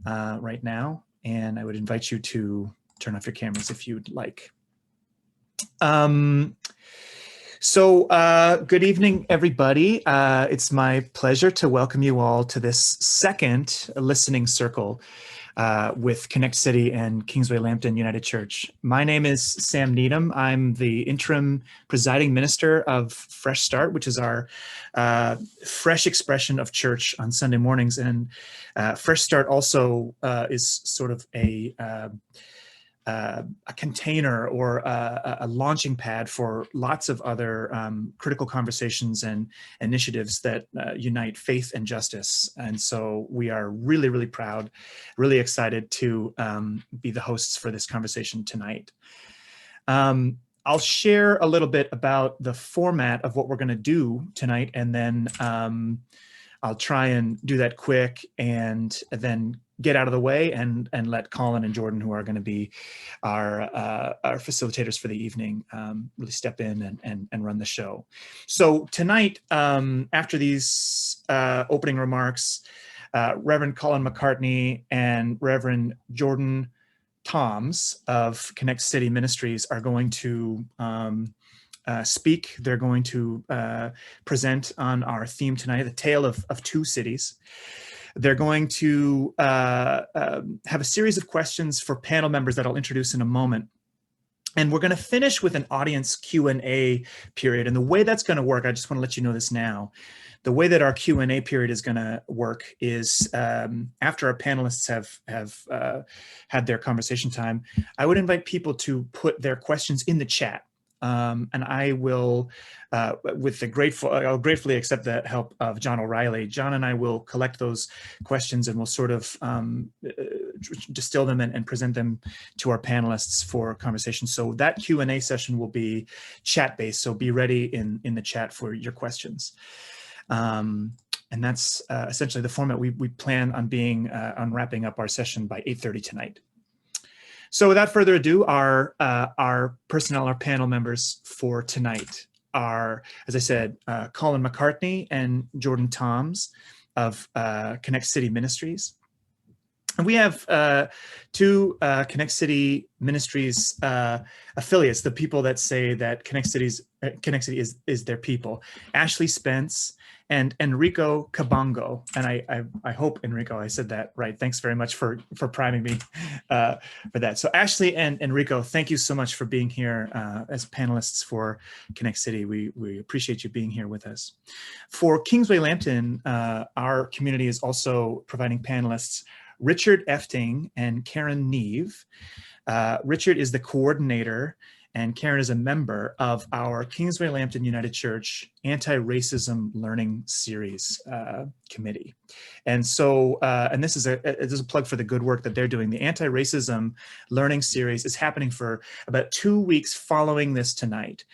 right now, and I would invite you to turn off your cameras if you'd like. Good evening, everybody. It's my pleasure to welcome you all to this second listening circle with Connect City and Kingsway-Lambton United Church. My name is Sam Needham. I'm the interim presiding minister of Fresh Start, which is our fresh expression of church on Sunday mornings. And Fresh Start also is sort of a container or a launching pad for lots of other critical conversations and initiatives that unite faith and justice. And so we are really, really proud, really excited to be the hosts for this conversation tonight. I'll share a little bit about the format of what we're going to do tonight, and then I'll try and do that quick and then get out of the way and let Colin and Jordan, who are going to be our facilitators for the evening, really step in and run the show. So tonight, after these opening remarks, Reverend Colin McCartney and Reverend Jordan Toms of Connect City Ministries are going to speak. They're going to present on our theme tonight, the tale of two cities. They're going to have a series of questions for panel members that I'll introduce in a moment. And we're going to finish with an audience Q&A period. And the way that's going to work, I just want to let you know this now. The way that our Q&A period is going to work is after our panelists have had their conversation time, I would invite people to put their questions in the chat. And I will, I'll gratefully accept the help of John O'Reilly. John and I will collect those questions and we'll sort of distill them and present them to our panelists for conversation. So that Q&A session will be chat-based, so be ready in the chat for your questions. And that's essentially the format we plan on being on wrapping up our session by 8:30 tonight. So without further ado, our personnel, our panel members for tonight are, as I said, Colin McCartney and Jordan Toms of Connect City Ministries. And we have two Connect City Ministries affiliates, the people that say that Connect City is their people, Ashley Spence and Enrico Cabongo. And I hope, Enrico, I said that right. Thanks very much for priming me for that. So Ashley and Enrico, thank you so much for being here as panelists for Connect City. We appreciate you being here with us. For Kingsway-Lambton, our community is also providing panelists Richard Efting and Karen Neve. Richard is the coordinator and Karen is a member of our Kingsway-Lambton United Church Anti-Racism Learning Series committee. And so, and this is a plug for the good work that they're doing. The Anti-Racism Learning Series is happening for about 2 weeks following this tonight.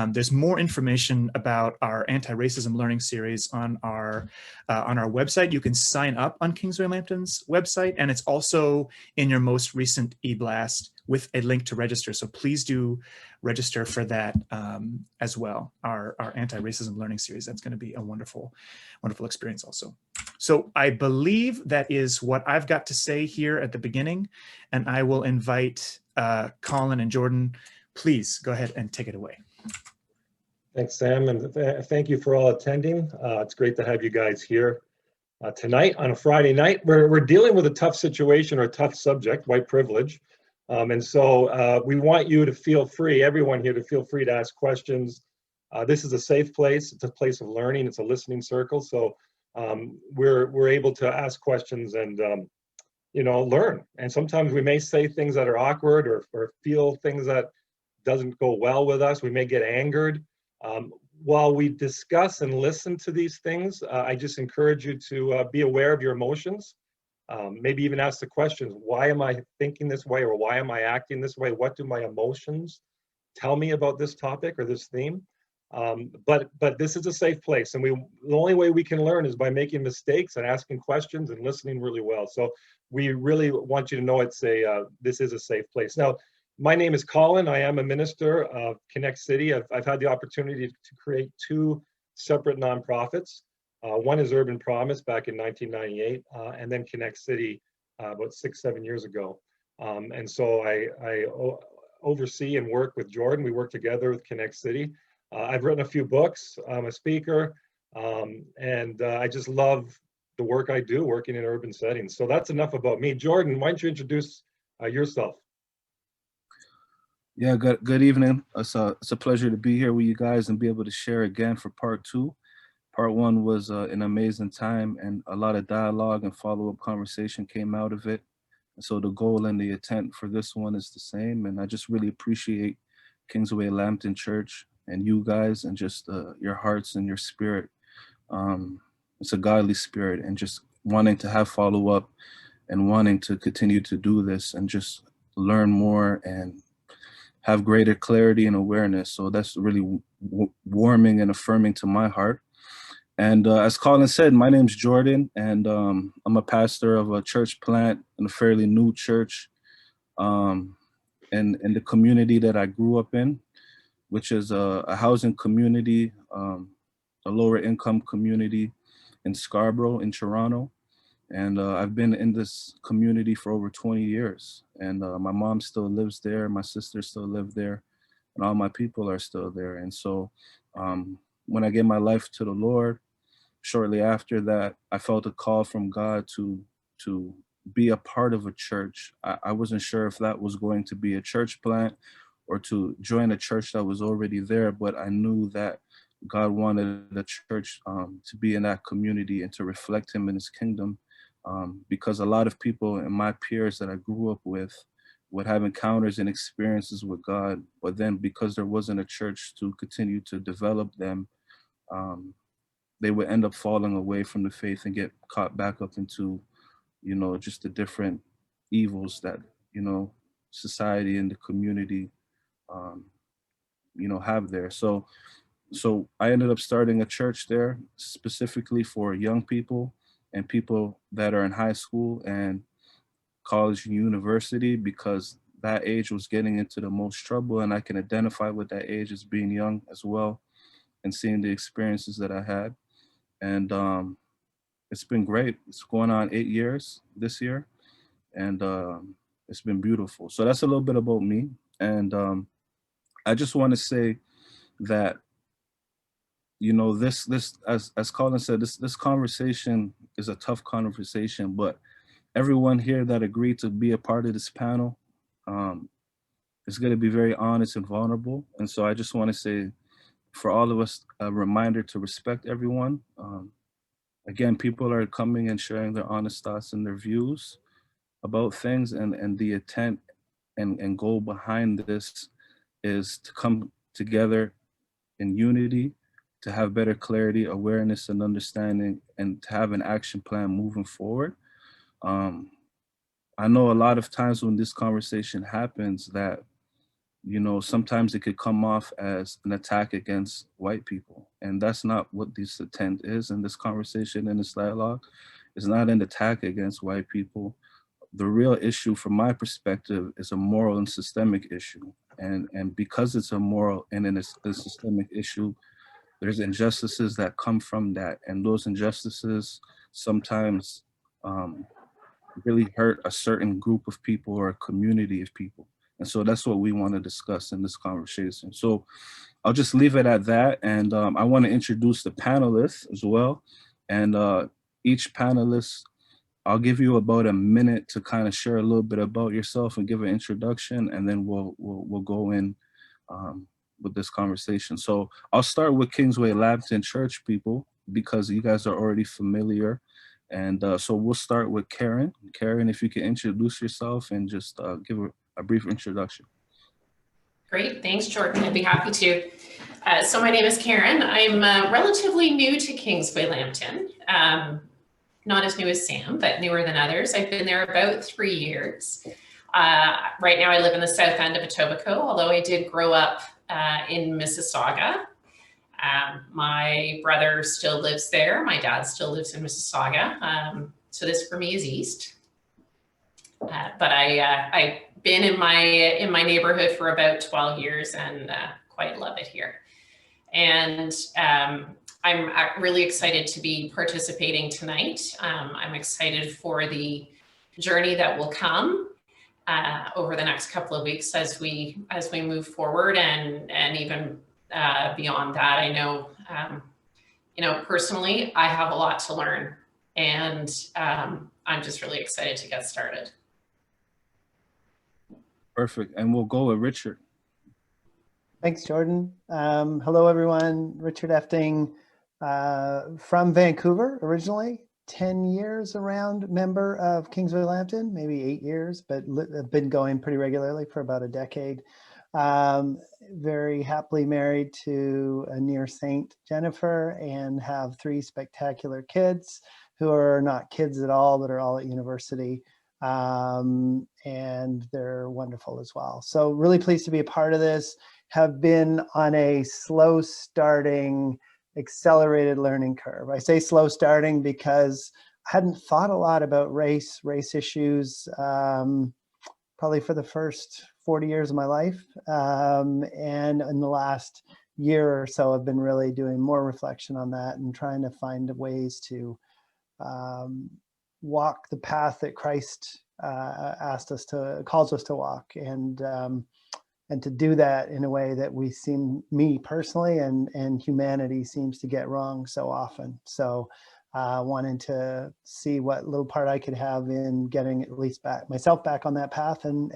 There's more information about our Anti-Racism Learning Series on our website. You can sign up on Kingsway-Lambton's website, and it's also in your most recent e-blast with a link to register. So please do register for that as well, our Anti-Racism Learning Series. That's going to be a wonderful, wonderful experience also. So I believe that is what I've got to say here at the beginning, and I will invite Colin and Jordan. Please go ahead and take it away. Thanks, Sam, and thank you for all attending. It's great to have you guys here tonight on a Friday night. We're dealing with a tough situation or a tough subject, white privilege. And so we want you to feel free, everyone here to feel free to ask questions. This is a safe place. It's a place of learning. It's a listening circle. So we're able to ask questions and, learn. And sometimes we may say things that are awkward or feel things that doesn't go well with us. We may get angered. While we discuss and listen to these things, I just encourage you to be aware of your emotions. Maybe even ask the questions, why am I thinking this way, or why am I acting this way? What do my emotions tell me about this topic or this theme? But this is a safe place, and the only way we can learn is by making mistakes and asking questions and listening really well. So we really want you to know this is a safe place. Now, my name is Colin. I am a minister of Connect City. I've had the opportunity to create two separate nonprofits. One is Urban Promise back in 1998, and then Connect City about 6-7 years ago. And so I oversee and work with Jordan. We work together with Connect City. I've written a few books. I'm a speaker, and I just love the work I do working in urban settings. So that's enough about me. Jordan, why don't you introduce yourself? Yeah, good evening. It's a pleasure to be here with you guys and be able to share again for part two. Part one was an amazing time, and a lot of dialogue and follow-up conversation came out of it. And so the goal and the intent for this one is the same. And I just really appreciate Kingsway-Lambton Church and you guys, and just your hearts and your spirit. It's a godly spirit, and just wanting to have follow-up and wanting to continue to do this and just learn more and have greater clarity and awareness. So that's really warming and affirming to my heart. And as Colin said, my name's Jordan, and I'm a pastor of a church plant in a fairly new church in the community that I grew up in, which is a housing community, a lower income community in Scarborough, in Toronto. And I've been in this community for over 20 years. And my mom still lives there, my sisters still live there, and all my people are still there. And so when I gave my life to the Lord, shortly after that, I felt a call from God to be a part of a church. I wasn't sure if that was going to be a church plant or to join a church that was already there, but I knew that God wanted the church to be in that community and to reflect him in his kingdom. Because a lot of people and my peers that I grew up with would have encounters and experiences with God, but then because there wasn't a church to continue to develop them, they would end up falling away from the faith and get caught back up into, just the different evils that, society and the community, have there. So I ended up starting a church there specifically for young people and people that are in high school and college and university, because that age was getting into the most trouble, and I can identify with that age as being young as well and seeing the experiences that I had. And it's been great. It's going on 8 years this year, and it's been beautiful. So that's a little bit about me. And I just want to say that, this as Colin said, this conversation is a tough conversation, but everyone here that agreed to be a part of this panel is going to be very honest and vulnerable. And so I just want to say, for all of us, a reminder to respect everyone. Again, people are coming and sharing their honest thoughts and their views about things, and the intent and goal behind this is to come together in unity, to have better clarity, awareness, and understanding, and to have an action plan moving forward. I know a lot of times when this conversation happens that, sometimes it could come off as an attack against white people. And that's not what this intent is in this conversation, in this dialogue. It's not an attack against white people. The real issue from my perspective is a moral and systemic issue. And because it's a moral and a systemic issue, there's injustices that come from that. And those injustices sometimes really hurt a certain group of people or a community of people. And so that's what we want to discuss in this conversation. So I'll just leave it at that. And I want to introduce the panelists as well. And each panelist, I'll give you about a minute to kind of share a little bit about yourself and give an introduction, and then we'll go in with this conversation. So I'll start with Kingsway-Lambton Church people, because you guys are already familiar. And so we'll start with Karen. Karen, if you can introduce yourself and just give a brief introduction. Great, thanks, Jordan. I'd be happy to. So my name is Karen. I'm relatively new to Kingsway-Lambton. Not as new as Sam, but newer than others. I've been there about 3 years. Right now I live in the south end of Etobicoke, although I did grow up in Mississauga. My brother still lives there. My dad still lives in Mississauga. So this for me is east. But I've been in my neighborhood for about 12 years and quite love it here. And I'm really excited to be participating tonight. I'm excited for the journey that will come over the next couple of weeks as we move forward, and even beyond that. I know, personally, I have a lot to learn, and I'm just really excited to get started. Perfect. And we'll go with Richard. Thanks, Jordan. Hello, everyone. Richard Efting from Vancouver originally. 10 years around member of Kingsway-Lambton, maybe 8 years, but I've been going pretty regularly for about a decade. Very happily married to a near saint, Jennifer, and have 3 spectacular kids who are not kids at all, but are all at university. And they're wonderful as well. So really pleased to be a part of this. Have been on a slow starting, accelerated learning curve. I say slow starting because I hadn't thought a lot about race issues, probably for the first 40 years of my life. And in the last year or so, I've been really doing more reflection on that and trying to find ways to walk the path that Christ calls us to walk, and to do that in a way that me personally and humanity seems to get wrong so often. So wanting to see what little part I could have in getting at least myself back on that path, and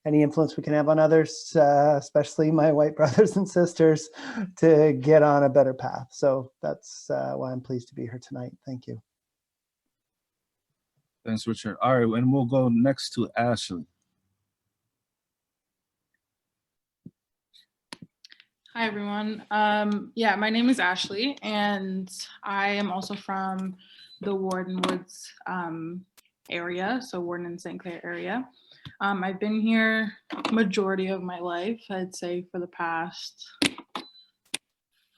any influence we can have on others, especially my white brothers and sisters, to get on a better path. So that's why I'm pleased to be here tonight. Thank you. Thanks, Richard. All right, and we'll go next to Ashley. Hi, everyone. Yeah, my name is Ashley, and I am also from the Warden Woods area, so Warden and St. Clair area. I've been here majority of my life, I'd say for the past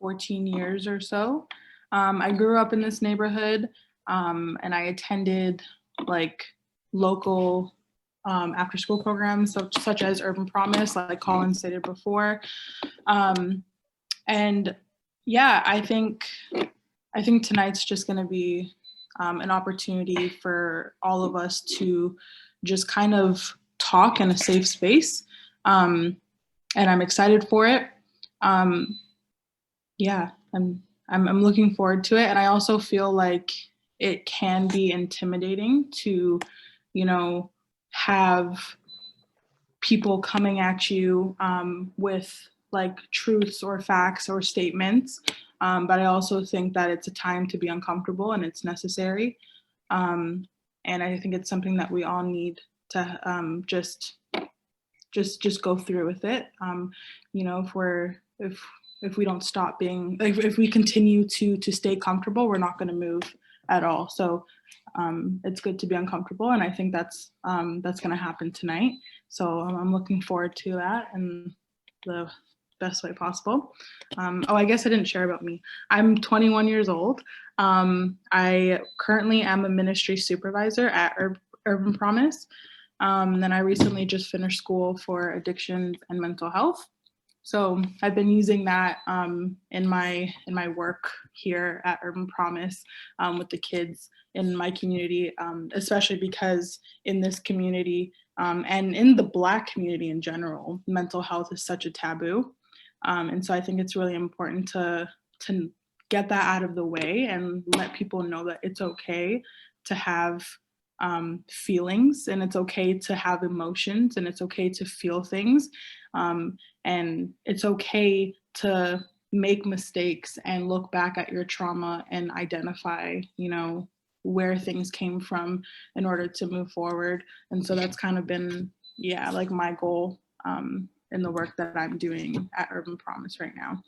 14 years or so. I grew up in this neighborhood, and I attended like local after school programs such as Urban Promise, like Colin stated before. And yeah, I think tonight's just going to be an opportunity for all of us to just kind of talk in a safe space. And I'm excited for it. Yeah, I'm looking forward to it. And I also feel like it can be intimidating to, have people coming at you with like truths or facts or statements. But I also think that it's a time to be uncomfortable, and it's necessary. And I think it's something that we all need to just go through with it. If we don't stop being, like, if we continue to stay comfortable, we're not going to move at all. So it's good to be uncomfortable, and I think that's going to happen tonight. So I'm looking forward to that in the best way possible. I guess I didn't share about me. I'm 21 years old. I currently am a ministry supervisor at Urban Promise. Then I recently just finished school for addictions and mental health. So I've been using that in my work here at Urban Promise with the kids in my community, especially because in this community and in the Black community in general, mental health is such a taboo. And so I think it's really important to get that out of the way and let people know that it's okay to have feelings, and it's okay to have emotions, and it's okay to feel things. And it's okay to make mistakes and look back at your trauma and identify, where things came from in order to move forward. And so that's kind of been, like my goal in the work that I'm doing at Urban Promise right now.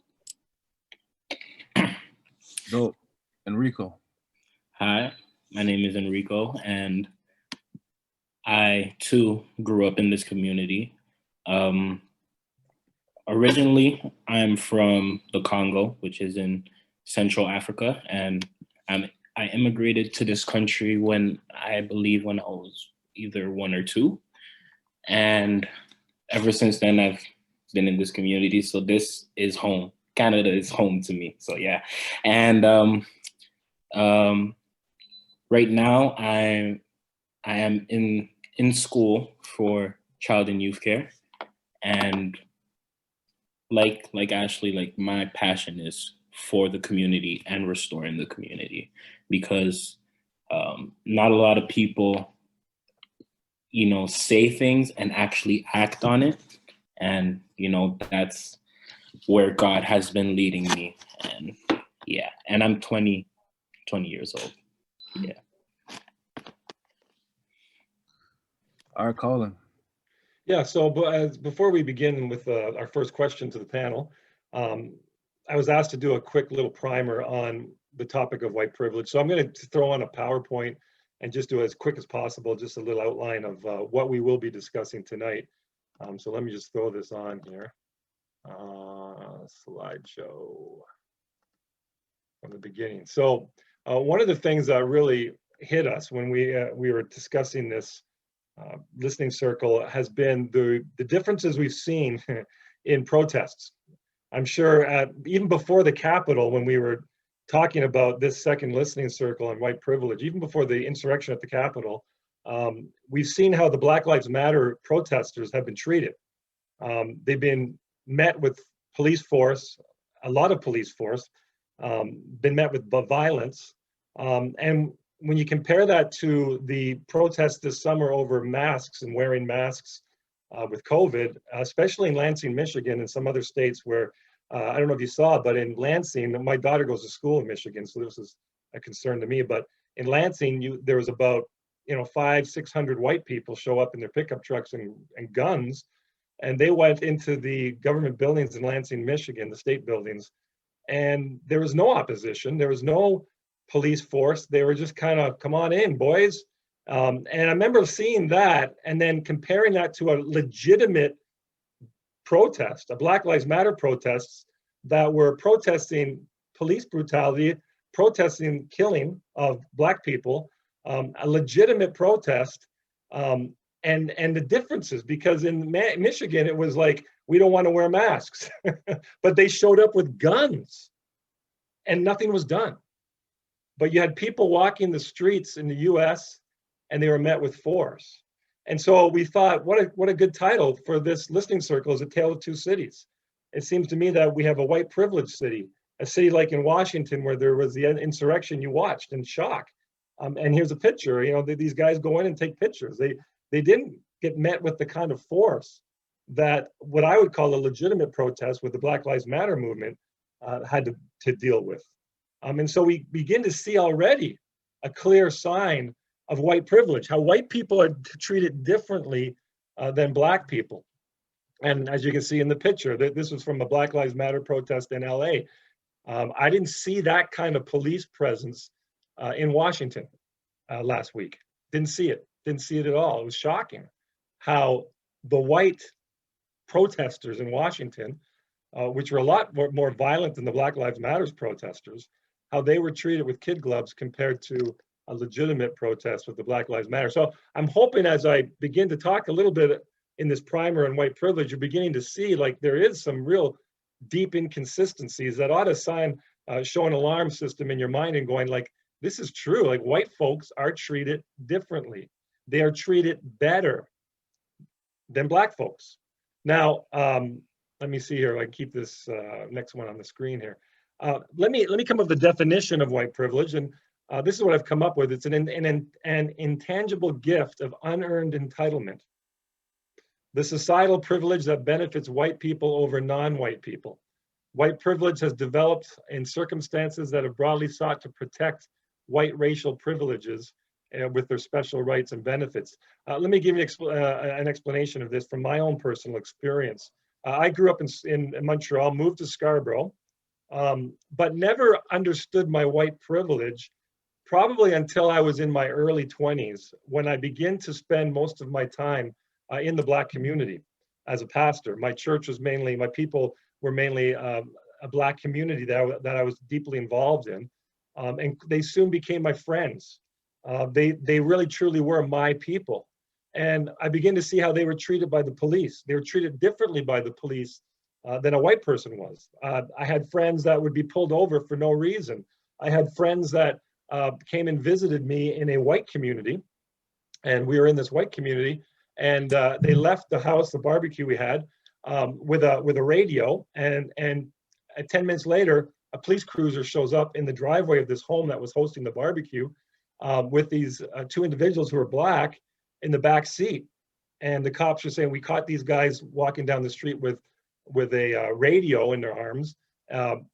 Dope. Enrico. Hi, my name is Enrico, and I too grew up in this community. Originally, I'm from the Congo, which is in Central Africa, and I immigrated to this country when I was either 1 or 2. And ever since then, I've been in this community. So this is home. Canada is home to me. So yeah. And right now, I am in school for child and youth care, and like Ashley, like my passion is for the community and restoring the community, because not a lot of people, you know, say things and actually act on it. And, you know, that's where God has been leading me. And yeah, and I'm 20 years old. Yeah. All right, Colin. Yeah, so before we begin with our first question to the panel, I was asked to do a quick little primer on the topic of white privilege. So I'm going to throw on a PowerPoint and just do it as quick as possible, just a little outline of what we will be discussing tonight. So let me just throw this on here. Slideshow from the beginning. So one of the things that really hit us when we were discussing this listening circle has been the differences we've seen in protests. I'm sure even before the Capitol, when we were talking about this second listening circle and white privilege, even before the insurrection at the Capitol, we've seen how the Black Lives Matter protesters have been treated. They've been met with police force, a lot of police force, been met with violence. And when you compare that to the protests this summer over masks and wearing masks with COVID, especially in Lansing, Michigan, and some other states where, I don't know if you saw, but in Lansing, my daughter goes to school in Michigan, so this is a concern to me, but in Lansing, there was about 500-600 white people show up in their pickup trucks and guns, and they went into the government buildings in Lansing, Michigan, the state buildings, and there was no opposition, there was no police force. They were just kind of, come on in, boys. And I remember seeing that and then comparing that to a legitimate protest, a Black Lives Matter protests that were protesting police brutality, protesting killing of Black people, a legitimate protest, and the differences, because in Michigan, it was like, we don't want to wear masks, but they showed up with guns and nothing was done. But you had people walking the streets in the US and they were met with force. And so we thought, what a good title for this listening circle, is A Tale of Two Cities. It seems to me that we have a white privilege city, a city like in Washington where there was the insurrection you watched in shock. And here's a picture, these guys go in and take pictures. They didn't get met with the kind of force that what I would call a legitimate protest with the Black Lives Matter movement had to deal with. And so we begin to see already a clear sign of white privilege, how white people are treated differently than Black people. And as you can see in the picture, this was from a Black Lives Matter protest in LA. I didn't see that kind of police presence in Washington last week. Didn't see it at all. It was shocking how the white protesters in Washington, which were a lot more violent than the Black Lives Matter protesters, how they were treated with kid gloves compared to a legitimate protest with the Black Lives Matter. So I'm hoping as I begin to talk a little bit in this primer on white privilege, you're beginning to see like there is some real deep inconsistencies that ought to show an alarm system in your mind and going like, this is true, like white folks are treated differently. They are treated better than Black folks. Now, let me see here, I can keep this next one on the screen here. Let me come up with the definition of white privilege, and this is what I've come up with. It's an intangible gift of unearned entitlement. The societal privilege that benefits white people over non-white people. White privilege has developed in circumstances that have broadly sought to protect white racial privileges with their special rights and benefits. Let me give you an explanation of this from my own personal experience. I grew up in Montreal, moved to Scarborough, but never understood my white privilege probably until I was in my early 20s, when I began to spend most of my time in the Black community as a pastor. My church was mainly, my people were mainly a Black community that I was deeply involved in. And they soon became my friends. They really truly were my people. And I began to see how they were treated by the police. They were treated differently by the police than a white person was. I had friends that would be pulled over for no reason. I had friends that came and visited me in a white community and we were in this white community, and they left the house, the barbecue we had, with a radio, and 10 minutes later, a police cruiser shows up in the driveway of this home that was hosting the barbecue, with these two individuals who were black in the back seat. And the cops were saying, we caught these guys walking down the street with a radio in their arms.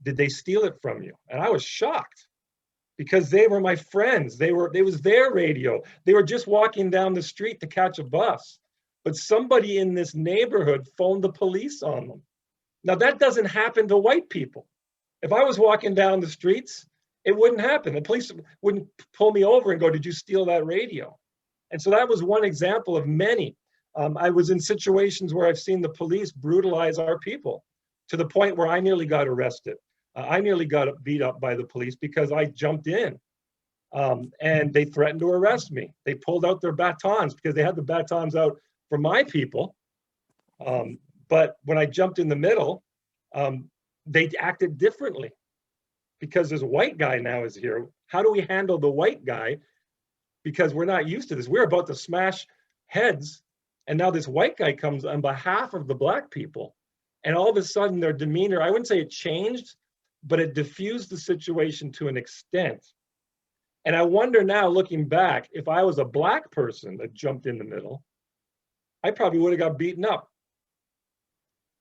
Did they steal it from you? And I was shocked, because they were my friends. It was their radio. They were just walking down the street to catch a bus. But somebody in this neighborhood phoned the police on them. Now, that doesn't happen to white people. If I was walking down the streets, it wouldn't happen. The police wouldn't pull me over and go, did you steal that radio? And so that was one example of many. I was in situations where I've seen the police brutalize our people, to the point where I nearly got arrested. I nearly got beat up by the police because I jumped in, and they threatened to arrest me. They pulled out their batons, because they had the batons out for my people. But when I jumped in the middle, they acted differently, because this white guy now is here. How do we handle the white guy? Because we're not used to this. We're about to smash heads, and now this white guy comes on behalf of the black people. And all of a sudden their demeanor, I wouldn't say it changed, but it diffused the situation to an extent. And I wonder now, looking back, if I was a black person that jumped in the middle, I probably would have got beaten up.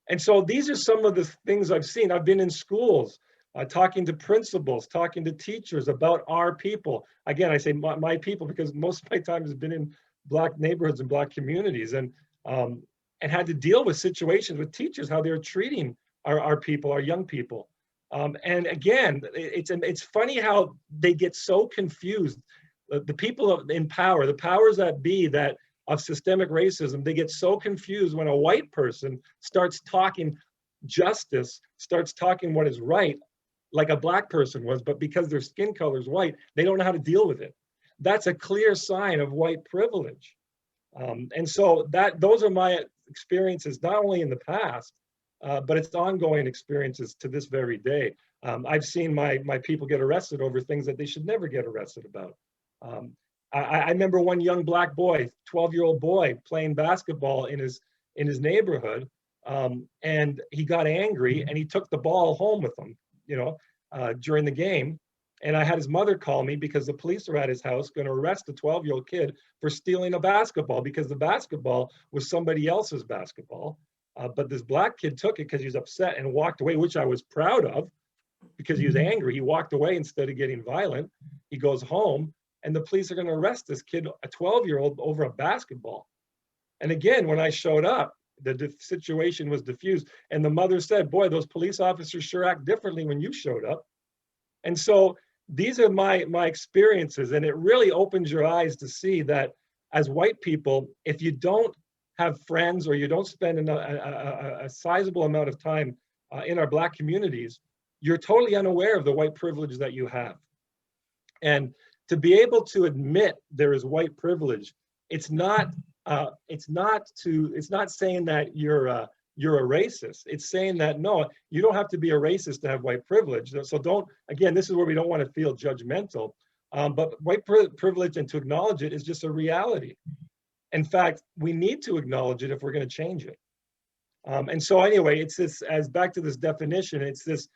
And so these are some of the things I've seen. I've been in schools, talking to principals, talking to teachers about our people. Again, I say my people, because most of my time has been in black neighborhoods and black communities, and had to deal with situations with teachers, how they're treating our people, our young people. And again, it's funny how they get so confused. The people in power, the powers that be that of systemic racism, they get so confused when a white person starts talking justice, starts talking what is right, like a black person was, but because their skin color is white, they don't know how to deal with it. That's a clear sign of white privilege. And so those are my experiences, not only in the past, but it's ongoing experiences to this very day. I've seen my people get arrested over things that they should never get arrested about. I remember one young black boy, 12-year-old boy, playing basketball in his neighborhood, and he got angry and he took the ball home with him, during the game. And I had his mother call me because the police were at his house going to arrest a 12-year-old kid for stealing a basketball, because the basketball was somebody else's basketball. But this black kid took it because he was upset and walked away, which I was proud of, because he was angry. He walked away instead of getting violent. He goes home, and the police are going to arrest this kid, a 12-year-old, over a basketball. And again, when I showed up, the situation was diffused. And the mother said, boy, those police officers sure act differently when you showed up. And so these are my experiences, and it really opens your eyes to see that as white people, if you don't have friends or you don't spend a sizable amount of time in our black communities, you're totally unaware of the white privilege that you have. And to be able to admit there is white privilege, it's not saying that you're a racist. It's saying that, no, you don't have to be a racist to have white privilege. So again, this is where we don't want to feel judgmental, but white privilege, and to acknowledge it, is just a reality. In fact, we need to acknowledge it if we're going to change it. And so anyway, it's this, as back to this definition, it's this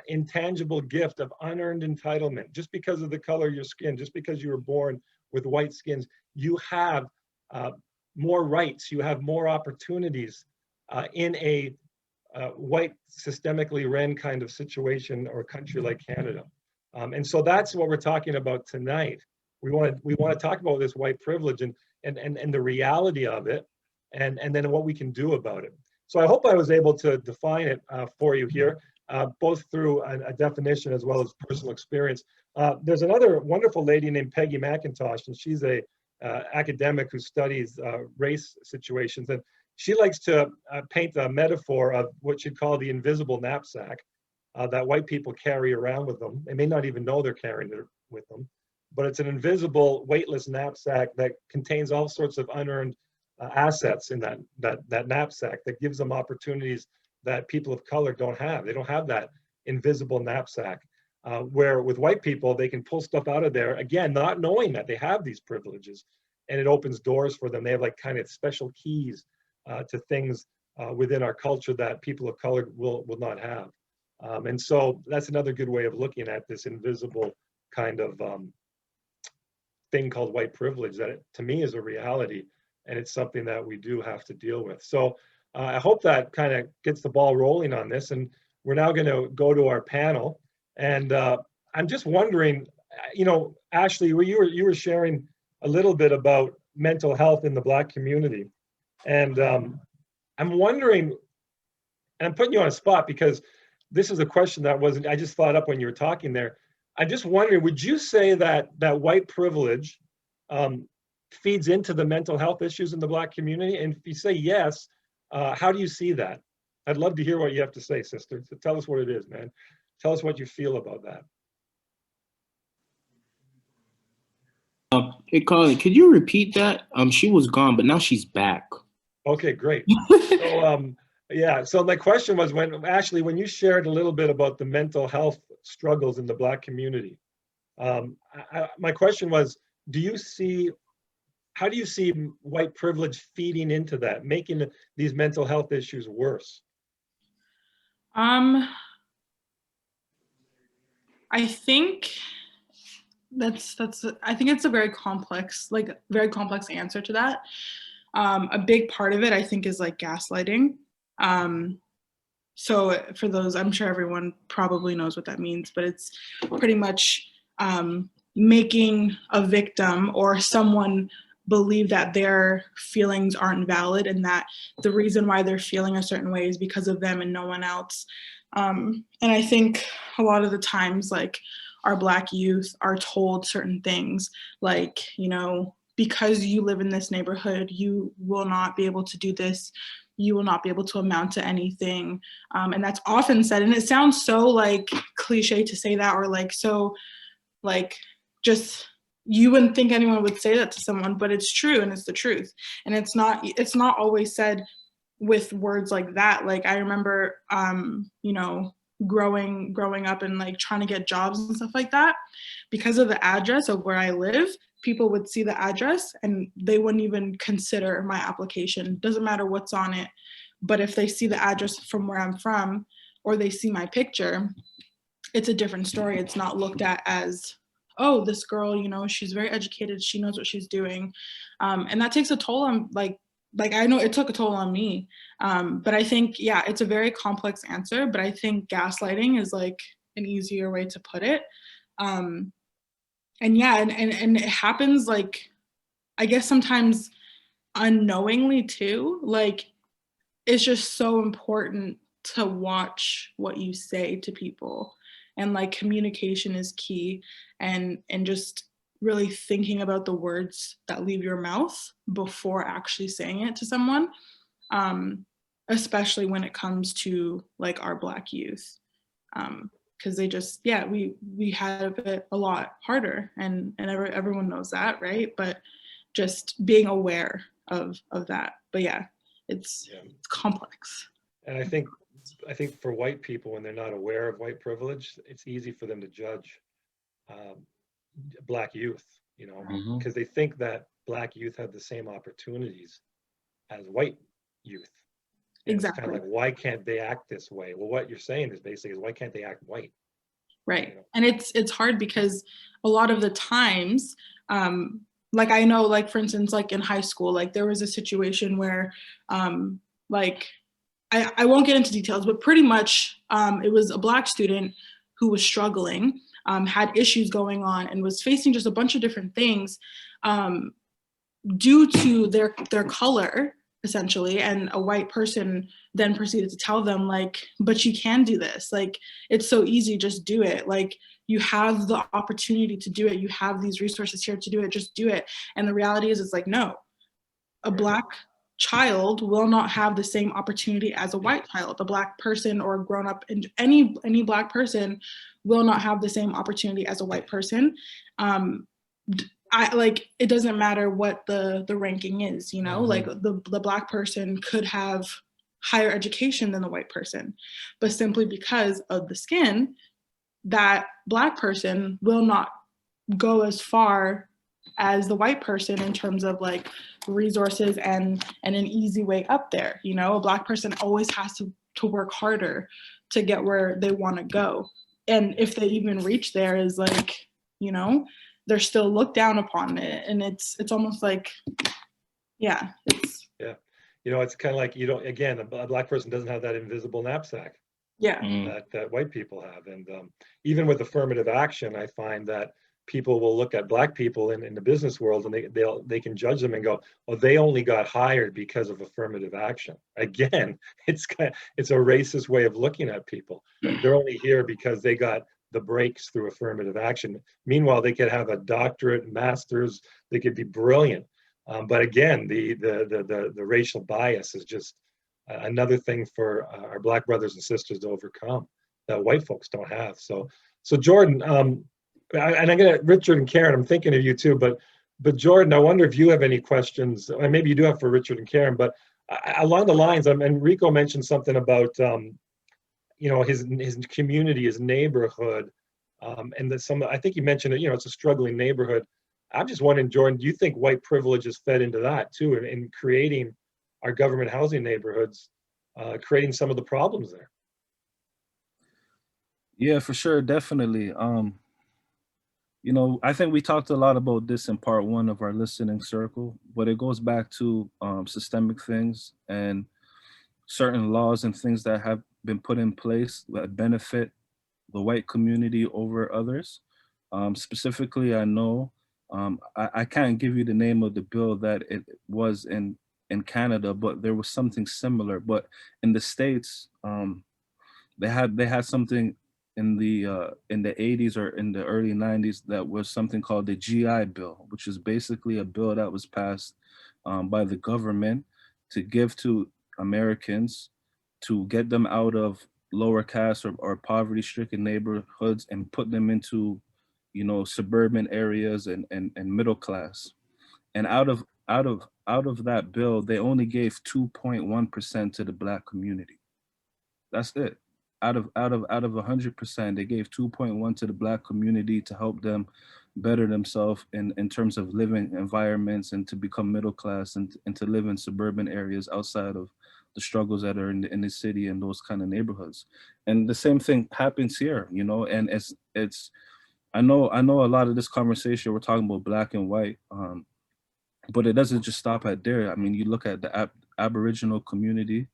intangible gift of unearned entitlement. Just because of the color of your skin, just because you were born with white skins, you have more rights, you have more opportunities in a white, systemically ran kind of situation or country like Canada. And so that's what we're talking about tonight. We want to talk about this white privilege and the reality of it, and then what we can do about it. So I hope I was able to define it for you here, both through a definition as well as personal experience. There's another wonderful lady named Peggy McIntosh, and she's a academic who studies race situations, and she likes to paint a metaphor of what she'd call the invisible knapsack that white people carry around with them. They may not even know they're carrying it with them, but it's an invisible, weightless knapsack that contains all sorts of unearned assets in that knapsack that gives them opportunities that people of color don't have. They don't have that invisible knapsack, where with white people, they can pull stuff out of there, again, not knowing that they have these privileges. and it opens doors for them. They have like kind of special keys to things within our culture that people of color will not have. And so that's another good way of looking at this invisible kind of thing called white privilege that to me is a reality, and it's something that we do have to deal with. So I hope that kind of gets the ball rolling on this, and we're now going to go to our panel. And I'm just wondering, Ashley, you were sharing a little bit about mental health in the Black community, and I'm wondering, and I'm putting you on a spot because this is a question that I just thought up when you were talking there. I'm just wondering, would you say that white privilege feeds into the mental health issues in the Black community? And if you say yes, how do you see that? I'd love to hear what you have to say, sister. So tell us what it is, man. Tell us what you feel about that. Hey, Colin, could you repeat that? She was gone, but now she's back. Okay, great. So, yeah, so my question was, when you shared a little bit about the mental health struggles in the Black community, my question was, how do you see white privilege feeding into that, making these mental health issues worse? I think I think it's a very complex answer to that. A big part of it, I think, is like gaslighting. So for those, I'm sure everyone probably knows what that means, but it's pretty much making a victim or someone believe that their feelings aren't valid and that the reason why they're feeling a certain way is because of them and no one else. And I think a lot of the times, like, our Black youth are told certain things, like, because you live in this neighborhood, you will not be able to do this. You will not be able to amount to anything. And that's often said. And it sounds so like cliche to say that, or like, so like, just, you wouldn't think anyone would say that to someone, but it's true. And it's the truth. And it's not always said with words like that. Like, I remember, growing up and like trying to get jobs and stuff like that, because of the address of where I live, people would see the address and they wouldn't even consider my application. Doesn't matter what's on it. But if they see the address from where I'm from, or they see my picture, it's a different story. It's not looked at as, oh, this girl, she's very educated. She knows what she's doing. And that takes a toll on like I know it took a toll on me. But I think, yeah, it's a very complex answer, but I think gaslighting is like an easier way to put it. And yeah, and it happens, like, I guess sometimes unknowingly too. Like, it's just so important to watch what you say to people, and like communication is key, and just really thinking about the words that leave your mouth before actually saying it to someone, especially when it comes to like our Black youth. Because they just, we have it a lot harder, and everyone knows that, right? But just being aware of that. But yeah, it's complex. And I think for white people, when they're not aware of white privilege, it's easy for them to judge Black youth, because they think that Black youth have the same opportunities as white youth. And exactly. It's kind of like, why can't they act this way? Well, what you're saying is basically, why can't they act white? Right. And it's hard because a lot of the times, like, I know, like, for instance, like in high school, like there was a situation where, like, I won't get into details, but pretty much it was a Black student who was struggling, had issues going on, and was facing just a bunch of different things due to their color, essentially. And a white person then proceeded to tell them, like, but you can do this. Like, it's so easy, just do it. Like, you have the opportunity to do it. You have these resources here to do it, just do it. And the reality is, it's like, no, a Black child will not have the same opportunity as a white child. A Black person, or grown up, in any Black person will not have the same opportunity as a white person. It doesn't matter what the ranking is, like the Black person could have higher education than the white person, but simply because of the skin, that Black person will not go as far as the white person in terms of like resources and an easy way up there. You know, a Black person always has to work harder to get where they want to go. And if they even reach there is like, you know, they're still looked down upon it. And it's almost like, yeah, it's. Yeah. You know, it's kind of like, you don't, again, a Black person doesn't have that invisible knapsack Yeah. that white people have. And even with affirmative action, I find that people will look at Black people in the business world and they can judge them and go, well, they only got hired because of affirmative action. Again, it's a racist way of looking at people. They're only here because they got the breaks through affirmative action. Meanwhile, they could have a doctorate, master's, they could be brilliant. But again, the racial bias is just another thing for our Black brothers and sisters to overcome that white folks don't have. So Jordan, and I'm gonna, Richard and Karen, I'm thinking of you too, but Jordan, I wonder if you have any questions, and maybe you do have for Richard and Karen, but along the lines, and Rico mentioned something about, you know, his community, his neighborhood, and I think you mentioned it, you know, it's a struggling neighborhood. I'm just wondering, Jordan, do you think white privilege has fed into that too, in creating our government housing neighborhoods, creating some of the problems there? Yeah, for sure, definitely. You know, I think we talked a lot about this in part one of our listening circle, but it goes back to systemic things and certain laws and things that have been put in place that benefit the white community over others. Specifically, I know, I can't give you the name of the bill that it was in Canada, but there was something similar. But in the States, they had something in the 80s or in the early 90s that was something called the GI Bill, which is basically a bill that was passed by the government to give to Americans to get them out of lower caste or poverty-stricken neighborhoods and put them into, you know, suburban areas and middle class. And out of that bill, they only gave 2.1% to the Black community. That's it. Out of 100%, they gave 2.1 to the Black community to help them better themselves in terms of living environments and to become middle class and to live in suburban areas outside of the struggles that are in the city and those kind of neighborhoods. And the same thing happens here, you know, and it's I know a lot of this conversation, we're talking about Black and white, but it doesn't just stop at there. I mean, you look at the Aboriginal community,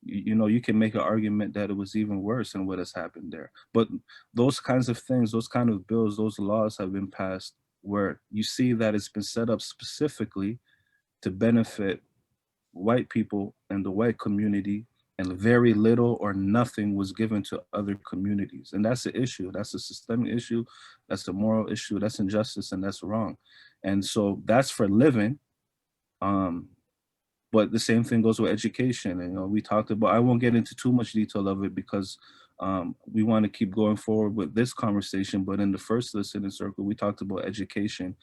you know, you can make an argument that it was even worse than what has happened there. But those kinds of things, those kind of bills, those laws have been passed where you see that it's been set up specifically to benefit white people and the white community, and very little or nothing was given to other communities. And that's the issue. That's a systemic issue. That's the moral issue. That's injustice, and that's wrong. And so that's for living. But the same thing goes with education. And, you know, we talked about, I won't get into too much detail of it because we want to keep going forward with this conversation. But in the first listening circle, we talked about education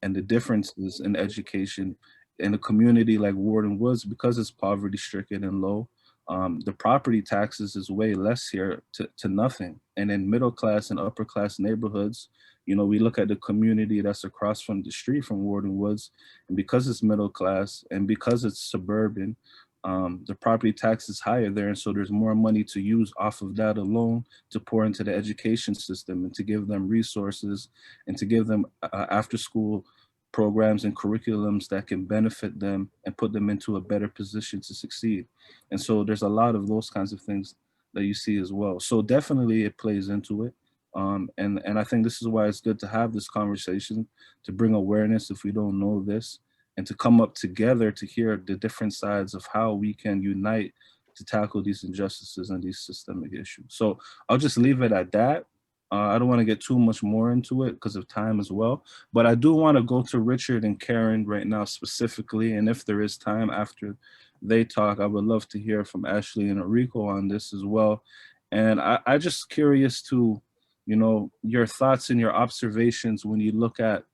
and the differences in education in a community like Warden Woods, because it's poverty stricken and low. The property taxes is way less here to nothing. And in middle class and upper class neighborhoods, you know, we look at the community that's across from the street from Warden Woods, and because it's middle class and because it's suburban, the property tax is higher there. And so there's more money to use off of that alone to pour into the education system and to give them resources and to give them after school programs and curriculums that can benefit them and put them into a better position to succeed. And so there's a lot of those kinds of things that you see as well. So definitely it plays into it. And I think this is why it's good to have this conversation, to bring awareness if we don't know this, and to come up together to hear the different sides of how we can unite to tackle these injustices and these systemic issues. So I'll just leave it at that. I don't want to get too much more into it because of time as well, but I do want to go to Richard and Karen right now specifically. And if there is time after they talk, I would love to hear from Ashley and Enrico on this as well. And I just curious to, you know, your thoughts and your observations when you look at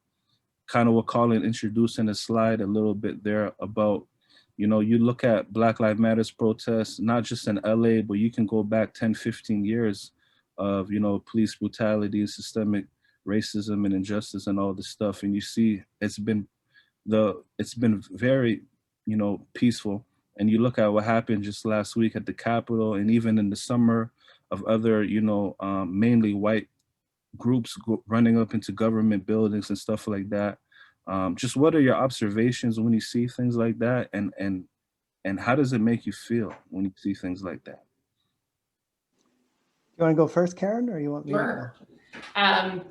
kind of what Colin introduced in the slide a little bit there about, you know, you look at Black Lives Matters protests, not just in LA, but you can go back 10, 15 years of, you know, police brutality and systemic racism and injustice and all this stuff. And you see, it's been very, peaceful. And you look at what happened just last week at the Capitol, and even in the summer of other, mainly white groups running up into government buildings and stuff like that. Just what are your observations when you see things like that, and how does it make you feel when you see things like that? You want to go first, Karen, or you want me to Sure. go?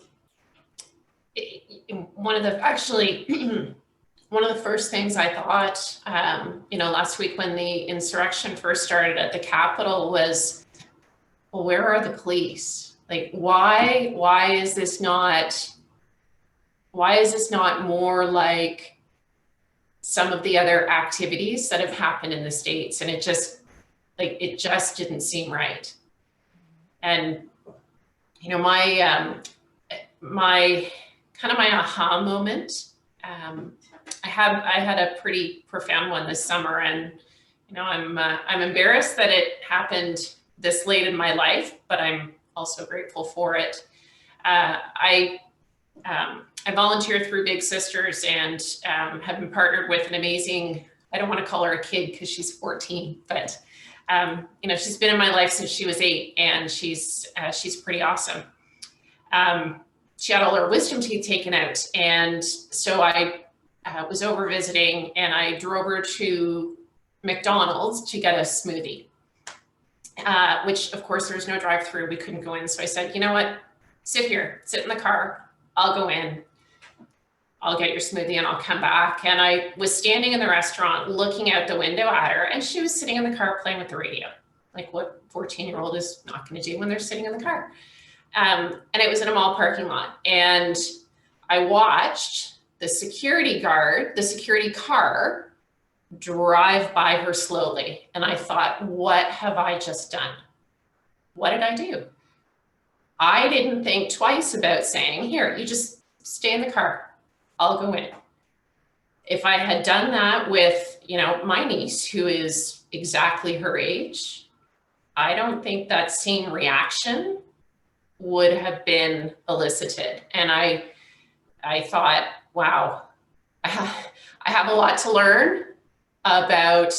One of the first things I thought, last week when the insurrection first started at the Capitol was, well, where are the police? Like, why is this not more like some of the other activities that have happened in the States? And it just didn't seem right. And, my aha moment, I had a pretty profound one this summer, and I'm embarrassed that it happened this late in my life, but I'm also grateful for it. I volunteer through Big Sisters and have been partnered with an amazing, I don't want to call her a kid because she's 14, but she's been in my life since she was 8, and she's pretty awesome. She had all her wisdom teeth taken out, and so I was over visiting, and I drove her to McDonald's to get a smoothie, which of course there's no drive-through. We couldn't go in. So I said, you know what, sit here, sit in the car. I'll go in, I'll get your smoothie, and I'll come back. And I was standing in the restaurant looking out the window at her, and she was sitting in the car playing with the radio, like what 14-year-old is not going to do when they're sitting in the car. And it was in a mall parking lot. And I watched the security car drive by her slowly. And I thought, what have I just done? What did I do? I didn't think twice about saying, here, you just stay in the car. I'll go in. If I had done that with, my niece, who is exactly her age, I don't think that same reaction would have been elicited. And I thought, wow, I have a lot to learn about,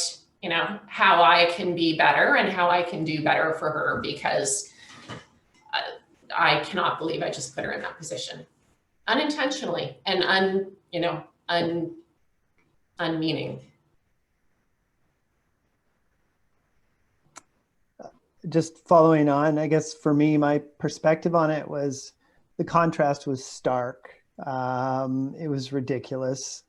how I can be better and how I can do better for her, because I cannot believe I just put her in that position unintentionally and unmeaning. Just following on, I guess for me, my perspective on it was the contrast was stark. It was ridiculous.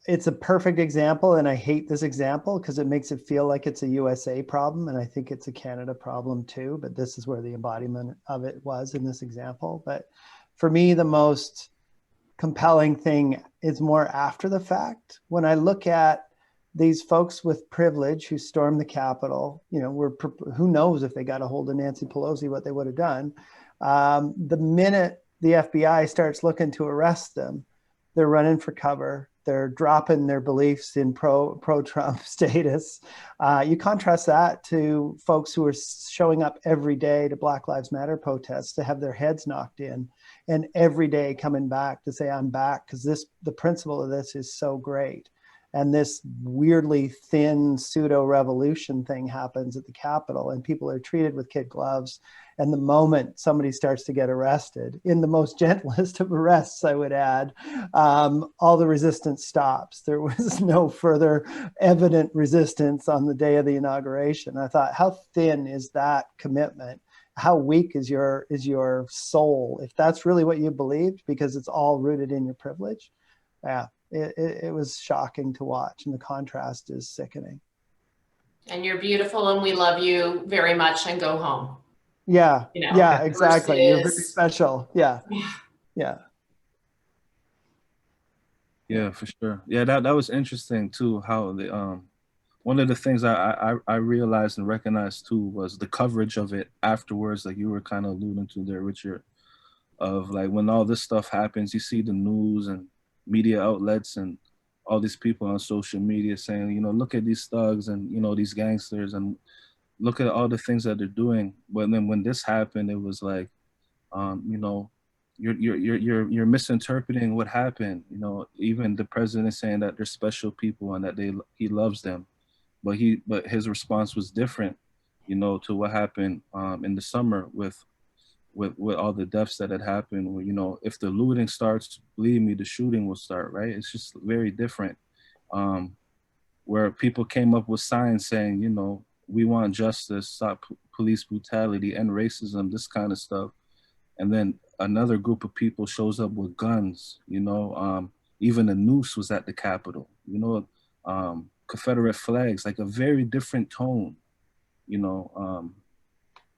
It's a perfect example, and I hate this example because it makes it feel like it's a USA problem, and I think it's a Canada problem too, but this is where the embodiment of it was in this example. But for me, the most compelling thing is more after the fact. When I look at these folks with privilege who stormed the Capitol, who knows if they got a hold of Nancy Pelosi, what they would have done. The minute the FBI starts looking to arrest them, they're running for cover. They're dropping their beliefs in pro-Trump status. You contrast that to folks who are showing up every day to Black Lives Matter protests to have their heads knocked in, and every day coming back to say, I'm back, because the principle of this is so great. And this weirdly thin pseudo revolution thing happens at the Capitol, and people are treated with kid gloves. And the moment somebody starts to get arrested, in the most gentlest of arrests, I would add, all the resistance stops. There was no further evident resistance on the day of the inauguration. I thought, how thin is that commitment? How weak is your soul, if that's really what you believed, because it's all rooted in your privilege? Yeah. It was shocking to watch, and the contrast is sickening. And you're beautiful, and we love you very much, and go home. Yeah, yeah, exactly. Versus... You're very special. Yeah, yeah. Yeah, for sure. Yeah, that was interesting too, how the one of the things I realized and recognized too was the coverage of it afterwards, like you were kind of alluding to there, Richard, of like when all this stuff happens, you see the news and media outlets and all these people on social media saying, look at these thugs and, these gangsters, and look at all the things that they're doing. But then when this happened, it was like, You know, you're misinterpreting what happened. You know, even the president saying that they're special people and that he loves them, but his response was different, you know, to what happened in the summer with all the deaths that had happened. Where, you know, if the looting starts, believe me, the shooting will start, right? It's just very different. Where people came up with signs saying, you know, we want justice, stop police brutality and racism, this kind of stuff. And then another group of people shows up with guns, you know, even a noose was at the Capitol, you know, Confederate flags, like a very different tone, you know,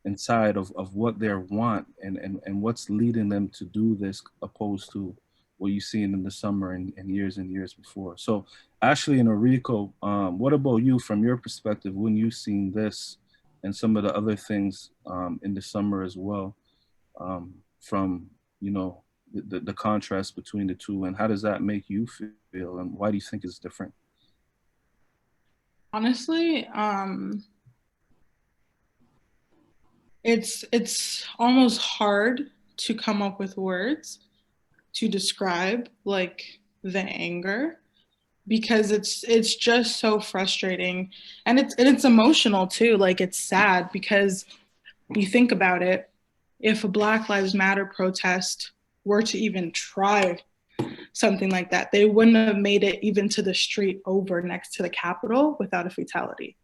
inside of what they want and what's leading them to do this, opposed to what you've seen in the summer and years before. So Ashley and Enrico, what about you from your perspective when you've seen this and some of the other things in the summer as well, from, you know, the contrast between the two, and how does that make you feel and why do you think it's different? Honestly, it's almost hard to come up with words to describe like the anger, because it's just so frustrating, and it's emotional too. Like, it's sad because you think about it, if a Black Lives Matter protest were to even try something like that, they wouldn't have made it even to the street over next to the Capitol without a fatality.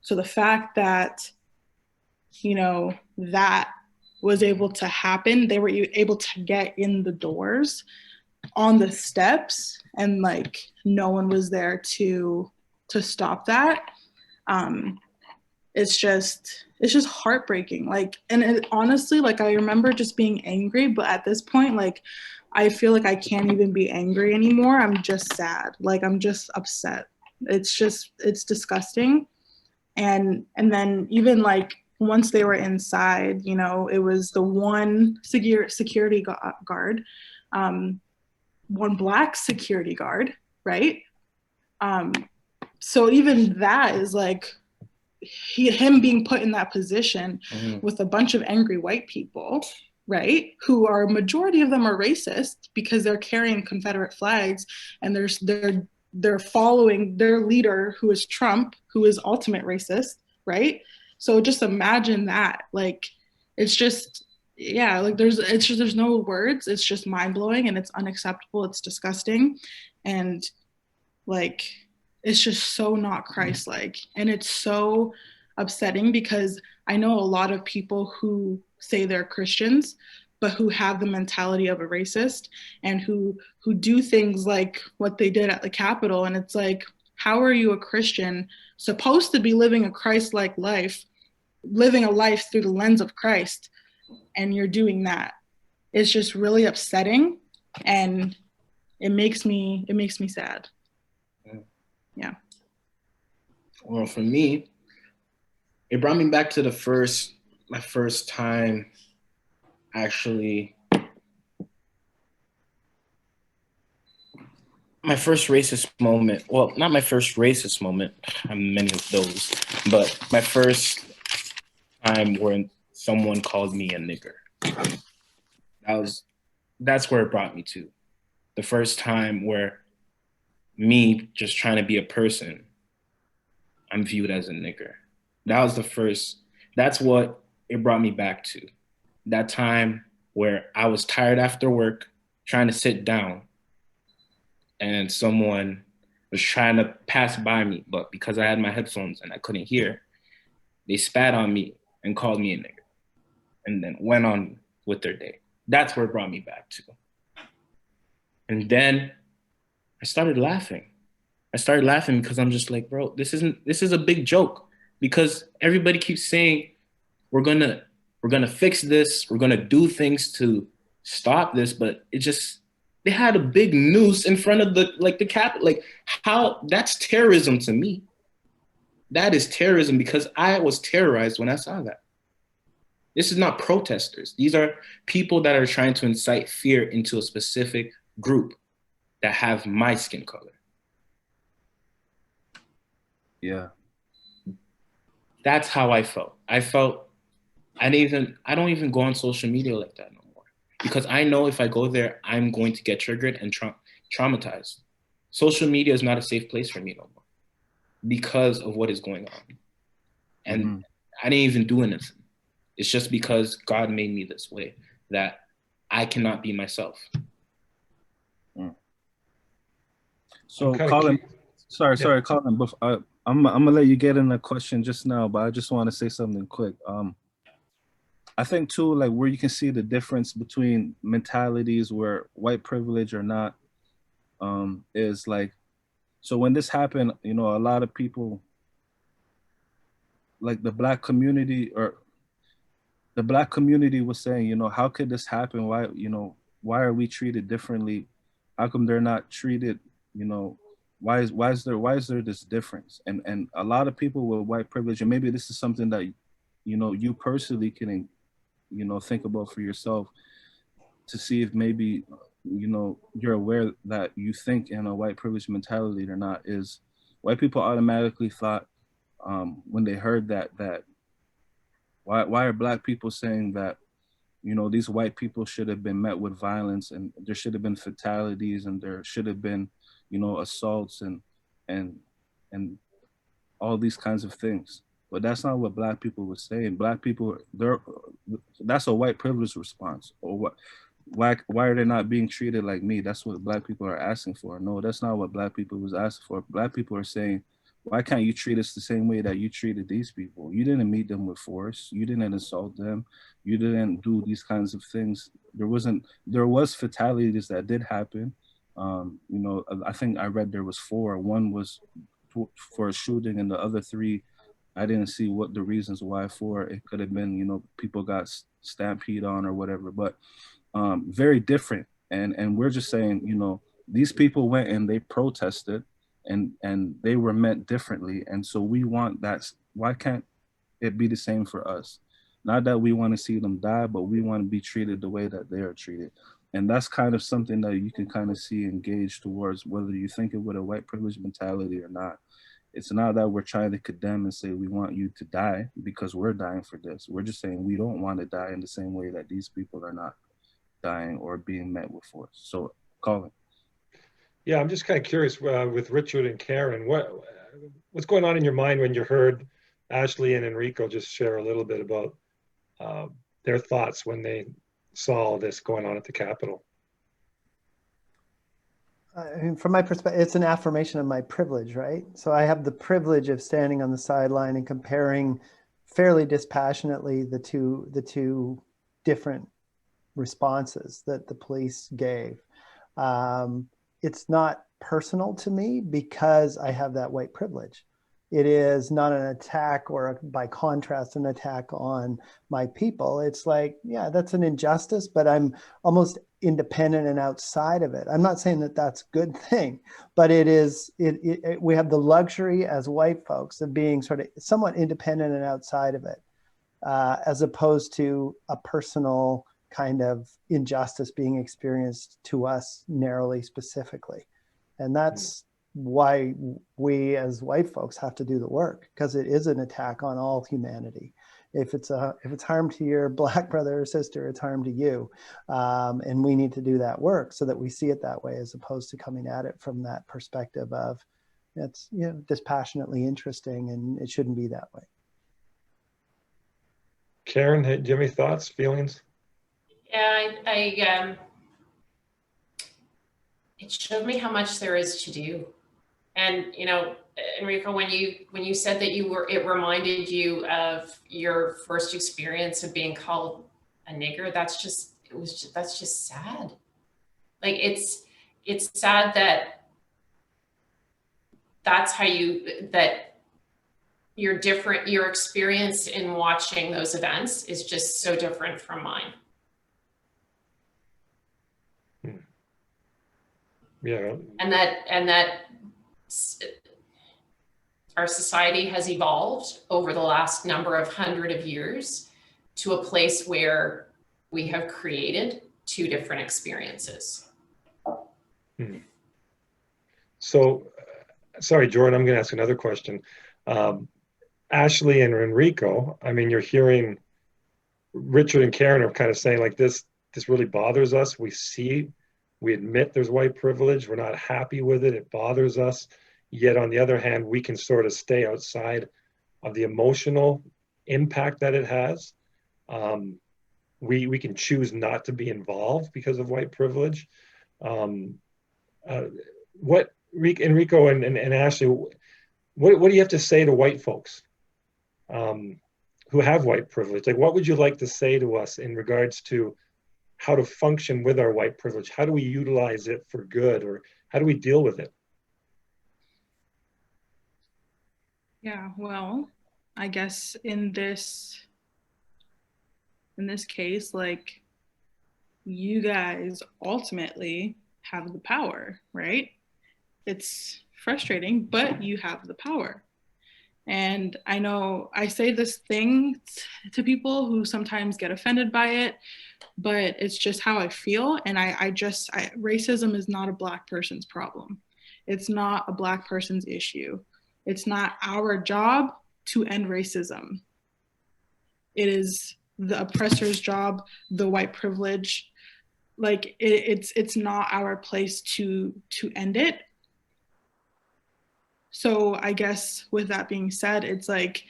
So the fact that, you know, that was able to happen, they were able to get in the doors on the steps, and like no one was there to stop that. It's just heartbreaking. Like, and honestly, like, I remember just being angry, but at this point, like, I feel like I can't even be angry anymore. I'm just sad. Like, I'm just upset. It's disgusting. And then even like once they were inside, you know, it was the one security guard, one Black security guard, right? So even that is like him being put in that position with a bunch of angry white people, right? Who are, majority of them are racist because they're carrying Confederate flags, and they're following their leader, who is Trump, who is ultimate racist, right? So just imagine that. Like, it's just, yeah, like there's no words. It's just mind blowing, and it's unacceptable. It's disgusting. And like, it's just so not Christ-like. And it's so upsetting because I know a lot of people who say they're Christians, but who have the mentality of a racist, and who do things like what they did at the Capitol. And it's like, how are you a Christian supposed to be living a Christ-like life, living a life through the lens of Christ, and you're doing that? It's just really upsetting, and it makes me sad. Yeah. Well, for me, it brought me back to my first time actually, my first racist moment. Well, not my first racist moment, I have many of those, but my first time when someone called me a nigger. That's where it brought me to. The first time where me just trying to be a person, I'm viewed as a nigger. That's what it brought me back to. That time where I was tired after work, trying to sit down, and someone was trying to pass by me, but because I had my headphones and I couldn't hear, they spat on me and called me a nigger, and then went on with their day. That's where it brought me back to. And then I started laughing. Because I'm just like, bro, this is a big joke, because everybody keeps saying we're gonna fix this, we're gonna do things to stop this, but they had a big noose in front of the cap. Like, how? That's terrorism to me. That is terrorism, because I was terrorized when I saw that. This is not protesters. These are people that are trying to incite fear into a specific group that have my skin color. Yeah. That's how I felt. I don't even go on social media like that no more. because I know if I go there, I'm going to get triggered and traumatized. Social media is not a safe place for me no more because of what is going on. And I didn't even do anything. It's just because God made me this way that I cannot be myself. So Colin, sorry, Colin, but I'm gonna let you get in the question just now, but I just want to say something quick. I think too, like where you can see the difference between mentalities where white privilege or not, is like, so when this happened, you know, a lot of people, like the black community was saying, you know, how could this happen? Why, you know, why are we treated differently? How come they're not treated, you know, why is there this difference? And a lot of people with white privilege, and maybe this is something that, you know, you personally can, you know, think about for yourself to see if maybe, you know, you're aware that you think in a white privilege mentality or not, is white people automatically thought, when they heard that why are black people saying that, you know, these white people should have been met with violence and there should have been fatalities and there should have been, you know, assaults and all these kinds of things. But that's not what black people were saying. Black people, that's a white privilege response. Or what? Why are they not being treated like me? That's what black people are asking for. No, that's not what black people was asking for. Black people are saying, why can't you treat us the same way that you treated these people? You didn't meet them with force. You didn't assault them. You didn't do these kinds of things. There was fatalities that did happen. You know, I think I read there was 4. One was for a shooting, and the other 3, I didn't see what the reasons why for. It could have been, you know, people got stampede on or whatever, but very different. And we're just saying, you know, these people went and they protested and they were met differently. And so we want that. Why can't it be the same for us? Not that we want to see them die, but we want to be treated the way that they are treated. And that's kind of something that you can kind of see engaged towards, whether you think it with a white privilege mentality or not. It's not that we're trying to condemn and say we want you to die because we're dying for this. We're just saying we don't want to die in the same way that these people are not dying or being met with force. So, Colin. Yeah, I'm just kind of curious with Richard and Karen, what's going on in your mind when you heard Ashley and Enrico just share a little bit about their thoughts when they saw all this going on at the Capitol? I mean, from my perspective, it's an affirmation of my privilege, right? So I have the privilege of standing on the sideline and comparing fairly dispassionately the two different responses that the police gave. It's not personal to me because I have that white privilege. It is not an attack or by contrast, an attack on my people. It's like, yeah, that's an injustice, but I'm almost independent and outside of it. I'm not saying that that's a good thing, but we have the luxury as white folks of being sort of somewhat independent and outside of it, as opposed to a personal kind of injustice being experienced to us narrowly, specifically. And that's why we as white folks have to do the work, because it is an attack on all humanity. If it's harm to your Black brother or sister, it's harm to you. And we need to do that work so that we see it that way, as opposed to coming at it from that perspective of it's, you know, dispassionately interesting and it shouldn't be that way. Karen, do you have any thoughts, feelings? Yeah, it showed me how much there is to do. And, you know, Enrico, when you said that it reminded you of your first experience of being called a nigger, that's just sad. Like, it's sad that that's how you're different. Your experience in watching those events is just so different from mine. Yeah. And that our society has evolved over the last number of hundred of years to a place where we have created two different experiences. So, sorry, Jordan, I'm going to ask another question. Ashley and Enrico, I mean, you're hearing Richard and Karen are kind of saying like this this really bothers us. We admit there's white privilege. We're not happy with it. It bothers us. Yet on the other hand, we can sort of stay outside of the emotional impact that it has. We can choose not to be involved because of white privilege. What Enrico and Ashley, what do you have to say to white folks who have white privilege? Like, what would you like to say to us in regards to how to function with our white privilege? How do we utilize it for good, or how do we deal with it? Yeah, well, I guess in this case, like, you guys ultimately have the power, right? It's frustrating, but you have the power. And I know I say this thing to people who sometimes get offended by it, but it's just how I feel. And racism is not a Black person's problem. It's not a Black person's issue. It's not our job to end racism. It is the oppressor's job, the white privilege. Like, it's not our place to end it. So I guess with that being said, it's like,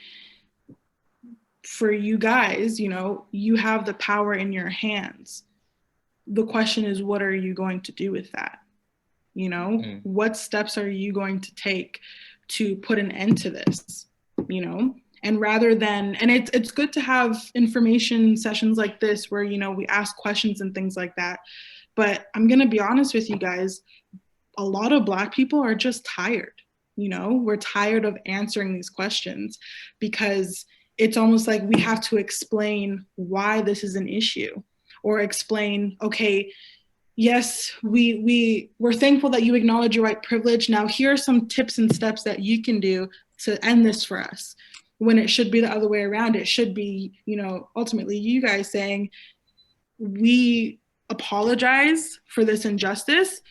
for you guys, you have the power in your hands. The question is, what are you going to do with that? What steps are you going to take to put an end to this? And rather than, and it's good to have information sessions like this where, we ask questions and things like that. But I'm going to be honest with you guys, a lot of Black people are just tired. We're tired of answering these questions because it's almost like we have to explain why this is an issue, or explain, okay, yes, we're thankful that you acknowledge your white privilege. Now, here are some tips and steps that you can do to end this for us. When it should be the other way around. It should be, ultimately you guys saying, we apologize for this injustice.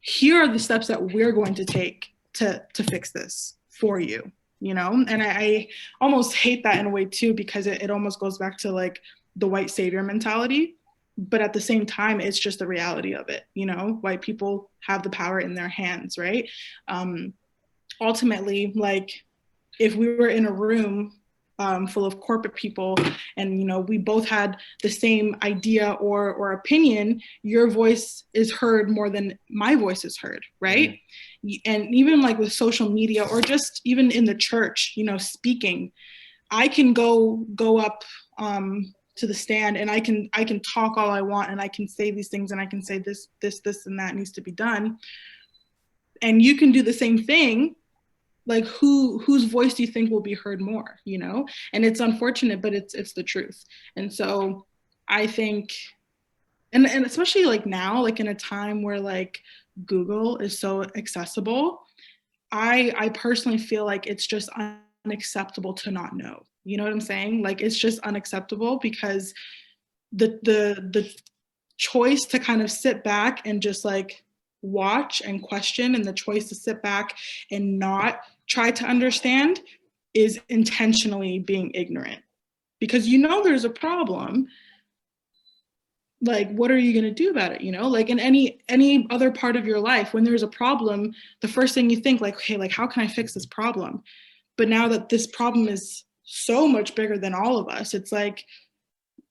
Here are the steps that we're going to take to fix this for you, And I almost hate that in a way too, because it almost goes back to like the white savior mentality. But at the same time, it's just the reality of it. White people have the power in their hands, right? Ultimately, like, if we were in a room full of corporate people and, we both had the same idea or opinion, your voice is heard more than my voice is heard, right? Mm-hmm. And even like with social media or just even in the church, speaking, I can go up to the stand and I can talk all I want and I can say these things and I can say this and that needs to be done. And you can do the same thing. Like, whose voice do you think will be heard more, And it's unfortunate, but it's the truth. And so I think, and especially like now, like in a time where like Google is so accessible, I personally feel like it's just unacceptable to not know. You know what I'm saying? Like, it's just unacceptable because the choice to kind of sit back and just like watch and question, and the choice to sit back and not try to understand is intentionally being ignorant, because there's a problem. Like, what are you going to do about it? Like in any other part of your life, when there's a problem, the first thing you think like, okay, like, how can I fix this problem? But now that this problem is so much bigger than all of us, it's like,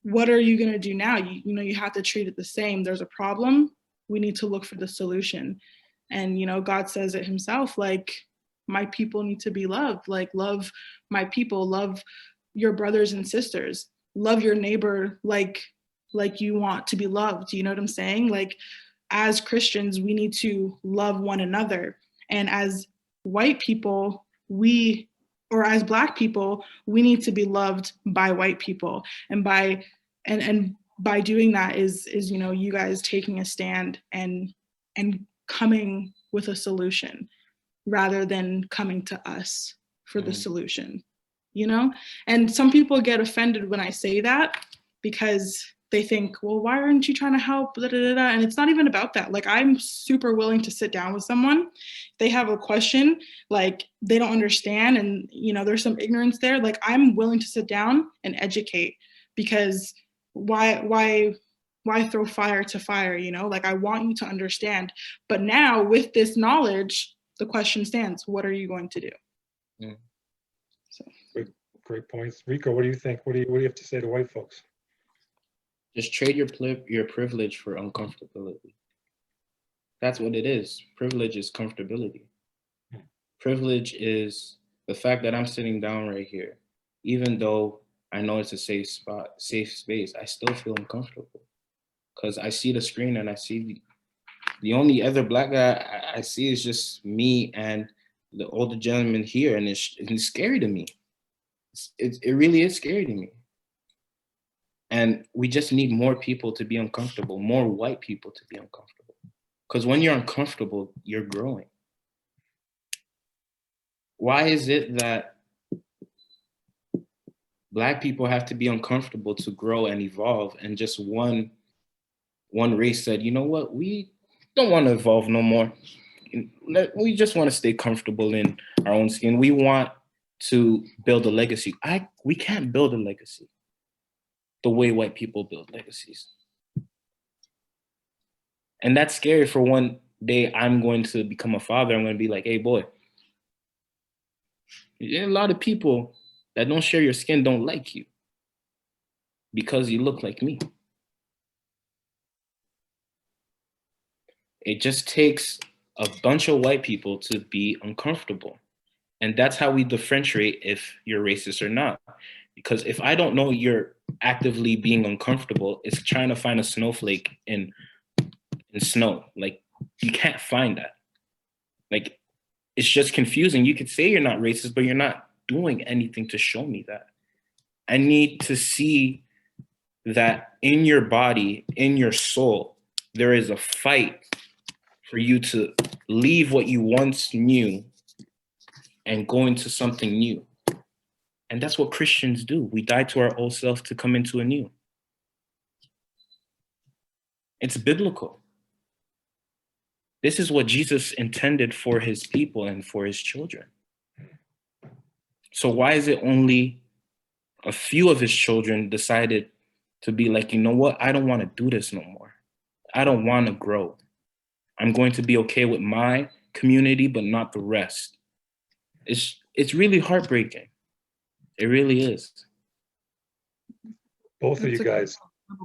what are you going to do now? You have to treat it the same. There's a problem. We need to look for the solution. And, God says it himself, like, my people need to be loved. Like, love my people, love your brothers and sisters, love your neighbor like you want to be loved. You know what I'm saying? Like, as Christians, we need to love one another. And as white people, or as Black people, we need to be loved by white people. And by doing that is you guys taking a stand and coming with a solution rather than coming to us for the solution, And some people get offended when I say that because they think, well, why aren't you trying to help? And it's not even about that. Like, I'm super willing to sit down with someone. If they have a question, like they don't understand and, there's some ignorance there. Like, I'm willing to sit down and educate, because why why throw fire to fire, you know? Like, I want you to understand. But now with this knowledge, the question stands, what are you going to do? Mm. So. Great points. Rico, what do you think? What do you have to say to white folks? Just trade your privilege for uncomfortability. That's what it is. Privilege is comfortability. Privilege is the fact that I'm sitting down right here. Even though I know it's a safe spot, safe space, I still feel uncomfortable because I see the screen and I see the only other Black guy I see is just me and the older gentleman here, and it's scary to me. It really is scary to me. And we just need more people to be uncomfortable, more white people to be uncomfortable. Because when you're uncomfortable, you're growing. Why is it that Black people have to be uncomfortable to grow and evolve, and just one race said, you know what, we don't want to evolve no more. We just want to stay comfortable in our own skin. We want to build a legacy. We can't build a legacy the way white people build legacies. And that's scary. For one day I'm going to become a father. I'm going to be like, hey boy, a lot of people that don't share your skin don't like you because you look like me. It just takes a bunch of white people to be uncomfortable. And that's how we differentiate if you're racist or not. Because if I don't know you're actively being uncomfortable, it's trying to find a snowflake in snow. Like, you can't find that. Like, it's just confusing. You could say you're not racist, but you're not doing anything to show me that. I need to see that in your body, in your soul, there is a fight for you to leave what you once knew and go into something new. And that's what Christians do. We die to our old self to come into a new. It's biblical. This is what Jesus intended for his people and for his children. So why is it only a few of his children decided to be like, you know what? I don't want to do this no more. I don't want to grow. I'm going to be okay with my community, but not the rest. It's really heartbreaking. It really is. Both of you guys,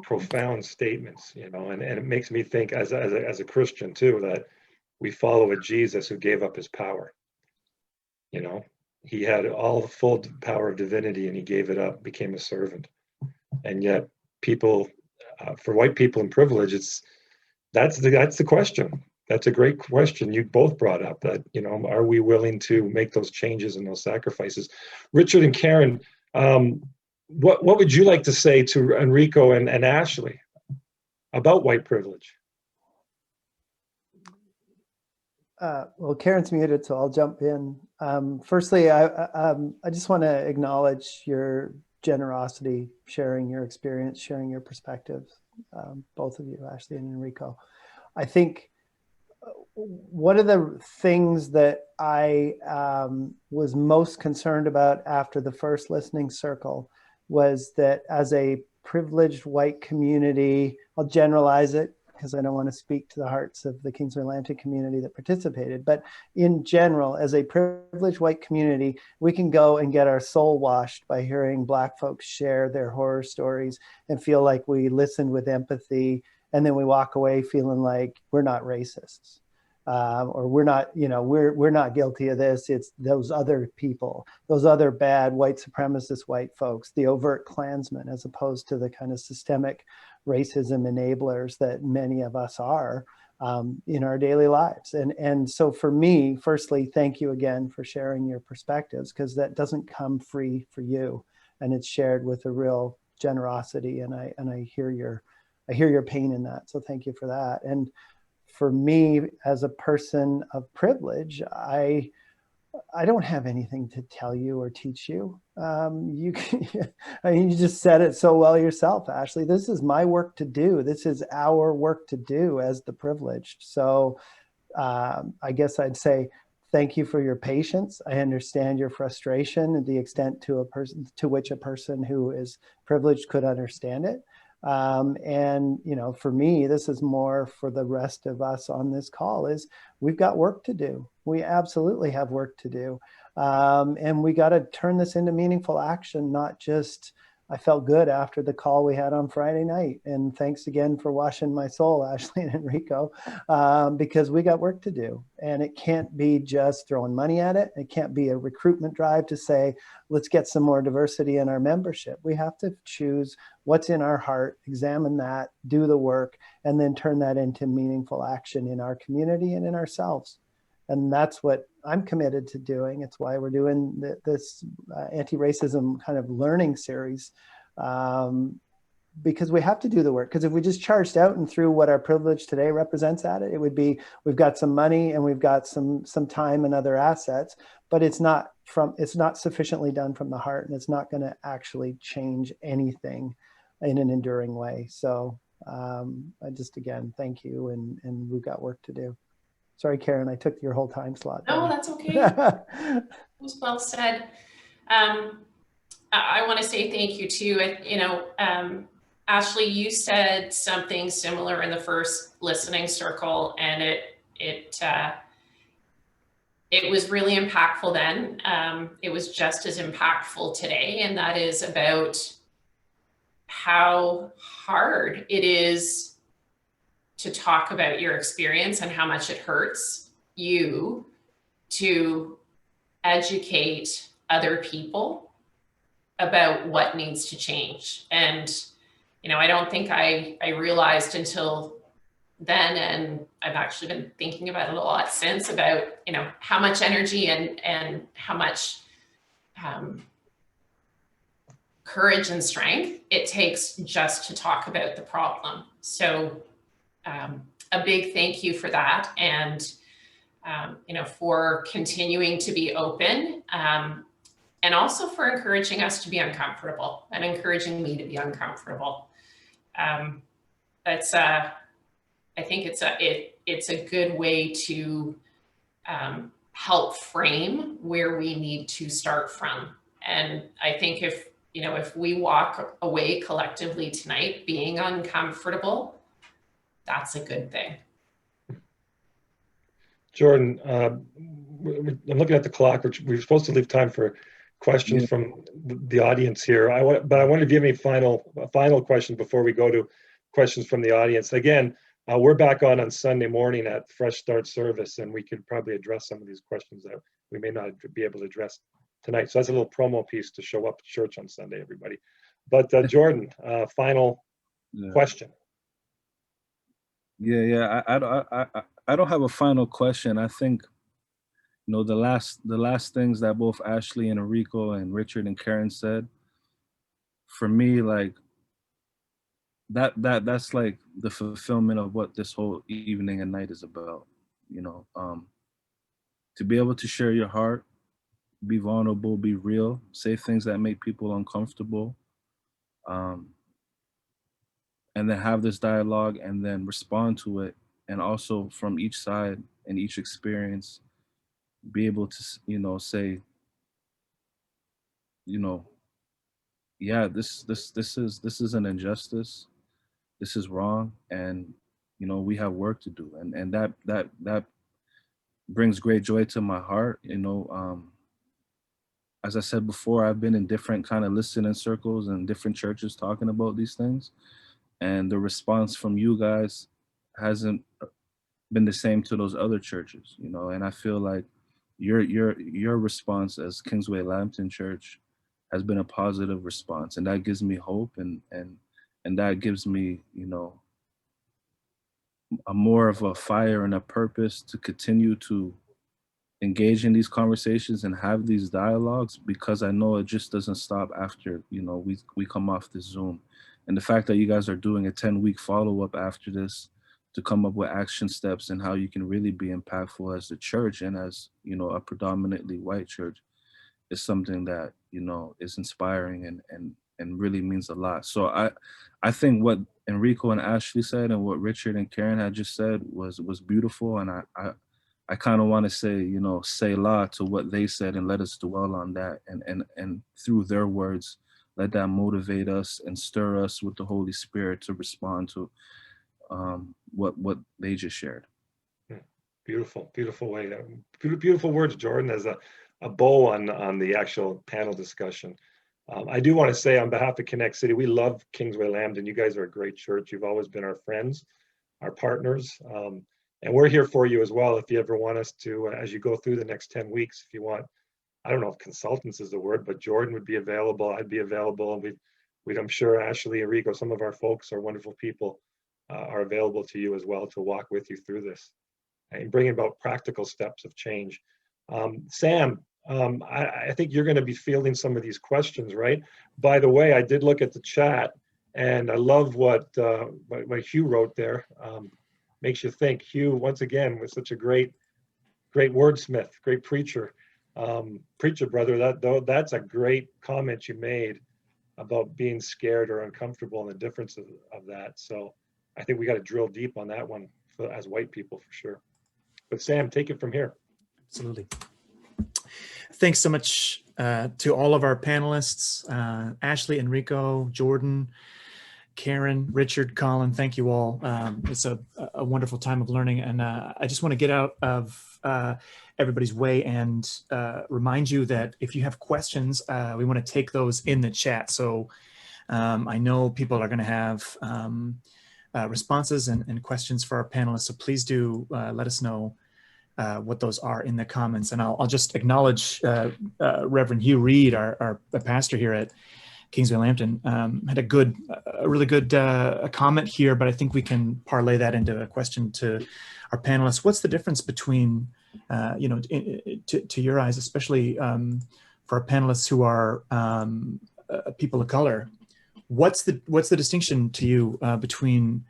profound statements, you know, and it makes me think as a Christian too, that we follow a Jesus who gave up his power. You know, he had all the full power of divinity and he gave it up, became a servant. And yet people, for white people in privilege, that's the question. That's a great question you both brought up, that, you know, are we willing to make those changes and those sacrifices? Richard and Karen, what would you like to say to Enrico and Ashley about white privilege? Well, Karen's muted, so I'll jump in. Firstly, I just want to acknowledge your generosity, sharing your experience, sharing your perspectives, both of you, Ashley and Enrico. I think one of the things that I was most concerned about after the first listening circle was that as a privileged white community, I'll generalize it because I don't want to speak to the hearts of the Kingsway-Lambton community that participated, but in general, as a privileged white community, we can go and get our soul washed by hearing Black folks share their horror stories and feel like we listened with empathy, and then we walk away feeling like we're not racists. Or we're not, you know, we're not guilty of this. It's those other people, those other bad white supremacist white folks, the overt Klansmen, as opposed to the kind of systemic racism enablers that many of us are in our daily lives. And so for me, firstly, thank you again for sharing your perspectives, because that doesn't come free for you, and it's shared with a real generosity. And I hear your pain in that. So thank you for that. And for me, as a person of privilege, I don't have anything to tell you or teach you. I mean, you just said it so well yourself, Ashley. This is my work to do. This is our work to do as the privileged. So I guess I'd say thank you for your patience. I understand your frustration and the extent to which a person who is privileged could understand it. And, you know, for me, this is more for the rest of us on this call, is we've got work to do. We absolutely have work to do. And we got to turn this into meaningful action, not just, I felt good after the call we had on Friday night. And thanks again for washing my soul, Ashley and Enrico, because we got work to do. And it can't be just throwing money at it. It can't be a recruitment drive to say, let's get some more diversity in our membership. We have to choose what's in our heart, examine that, do the work, and then turn that into meaningful action in our community and in ourselves. And that's what I'm committed to doing. It's why we're doing this anti-racism kind of learning series, because we have to do the work. Because if we just charged out and threw what our privilege today represents at it, it would be, we've got some money and we've got some time and other assets, but it's not sufficiently done from the heart, and it's not going to actually change anything in an enduring way. So I just, again, thank you, and we've got work to do. Sorry, Karen, I took your whole time slot. No, that's okay. It was well said. I want to say thank you too. You know, Ashley, you said something similar in the first listening circle, and it was really impactful then. It was just as impactful today, and that is about how hard it is to talk about your experience and how much it hurts you to educate other people about what needs to change. And, you know, I don't think I realized until then, and I've actually been thinking about it a lot since, about, you know, how much energy and how much courage and strength it takes just to talk about the problem. So a big thank you for that, and you know, for continuing to be open, and also for encouraging us to be uncomfortable and encouraging me to be uncomfortable. I think it's a good way to help frame where we need to start from. And I think if we walk away collectively tonight being uncomfortable, that's a good thing. Jordan, I'm looking at the clock. We're supposed to leave time for questions from the audience here. I wanted to give me a final question before we go to questions from the audience. Again, we're back on Sunday morning at Fresh Start service, and we could probably address some of these questions that we may not be able to address tonight. So that's a little promo piece to show up at church on Sunday, everybody. But Jordan, final question. Yeah. I don't have a final question. I think, you know, the last things that both Ashley and Enrico and Richard and Karen said, for me, like that's like the fulfillment of what this whole evening and night is about. You know, to be able to share your heart, be vulnerable, be real, say things that make people uncomfortable, and then have this dialogue and then respond to it. And also from each side and each experience, be able to, you know, say, you know, yeah, this is an injustice. This is wrong. And, you know, we have work to do. And that brings great joy to my heart. You know, as I said before, I've been in different kind of listening circles and different churches talking about these things. And the response from you guys hasn't been the same to those other churches, you know. And I feel like your response as Kingsway-Lambton Church has been a positive response, and that gives me hope, and that gives me, you know, a more of a fire and a purpose to continue to engage in these conversations and have these dialogues, because I know it just doesn't stop after, you know, we come off this Zoom. And the fact that you guys are doing a 10-week follow-up after this to come up with action steps and how you can really be impactful as a church and as, you know, a predominantly white church is something that, you know, is inspiring and really means a lot. So I think what Enrico and Ashley said and what Richard and Karen had just said was beautiful. And I kind of want to say, you know, Selah to what they said and let us dwell on that. And through their words, let that motivate us and stir us with the Holy Spirit to respond to what they just shared. Beautiful, beautiful way. Beautiful words, Jordan, as a bow on the actual panel discussion. I do want to say on behalf of Connect City, we love Kingsway-Lambton. You guys are a great church. You've always been our friends, our partners. And we're here for you as well if you ever want us to, as you go through the next 10 weeks, if you want, I don't know if consultants is the word, but Jordan would be available. I'd be available. And I'm sure Ashley, Enrico, some of our folks, our wonderful people, are available to you as well to walk with you through this and bring about practical steps of change. Sam, I think you're going to be fielding some of these questions, right? By the way, I did look at the chat, and I love what Hugh wrote there. Makes you think. Hugh, once again, was such a great wordsmith, great preacher. Preacher brother, that's a great comment you made about being scared or uncomfortable and the difference of that. So I think we got to drill deep on that one as white people for sure. But Sam, take it from here. Absolutely. Thanks so much to all of our panelists, Ashley, Enrico, Jordan, Karen, Richard, Colin, thank you all. It's a wonderful time of learning. And I just want to get out of everybody's way and remind you that if you have questions, we want to take those in the chat. So I know people are going to have responses and questions for our panelists. So please do let us know what those are in the comments. And I'll just acknowledge Reverend Hugh Reed, our pastor here at Kingsway-Lambton, had a really good comment here, but I think we can parlay that into a question to our panelists. What's the difference between, to your eyes, especially for our panelists who are people of color, what's the distinction to you between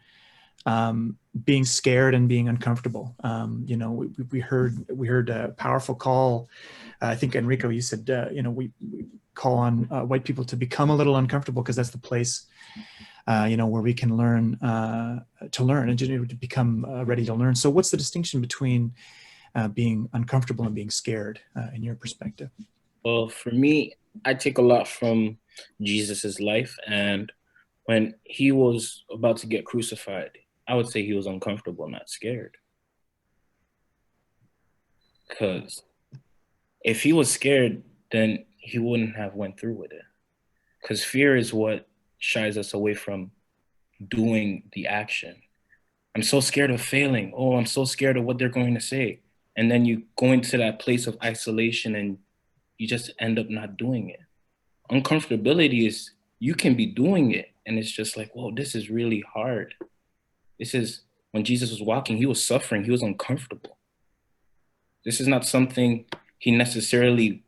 being scared and being uncomfortable? We heard a powerful call. I think Enrico, you said, we call on white people to become a little uncomfortable because that's the place, where we can learn to learn and to become ready to learn. So what's the distinction between being uncomfortable and being scared in your perspective? Well, for me, I take a lot from Jesus's life. And when he was about to get crucified, I would say he was uncomfortable, not scared. Because if he was scared, then he wouldn't have went through with it. Because fear is what shies us away from doing the action. I'm so scared of failing. Oh, I'm so scared of what they're going to say. And then you go into that place of isolation and you just end up not doing it. Uncomfortability is you can be doing it and it's just like, whoa, this is really hard. This is when Jesus was walking, he was suffering, he was uncomfortable. This is not something he necessarily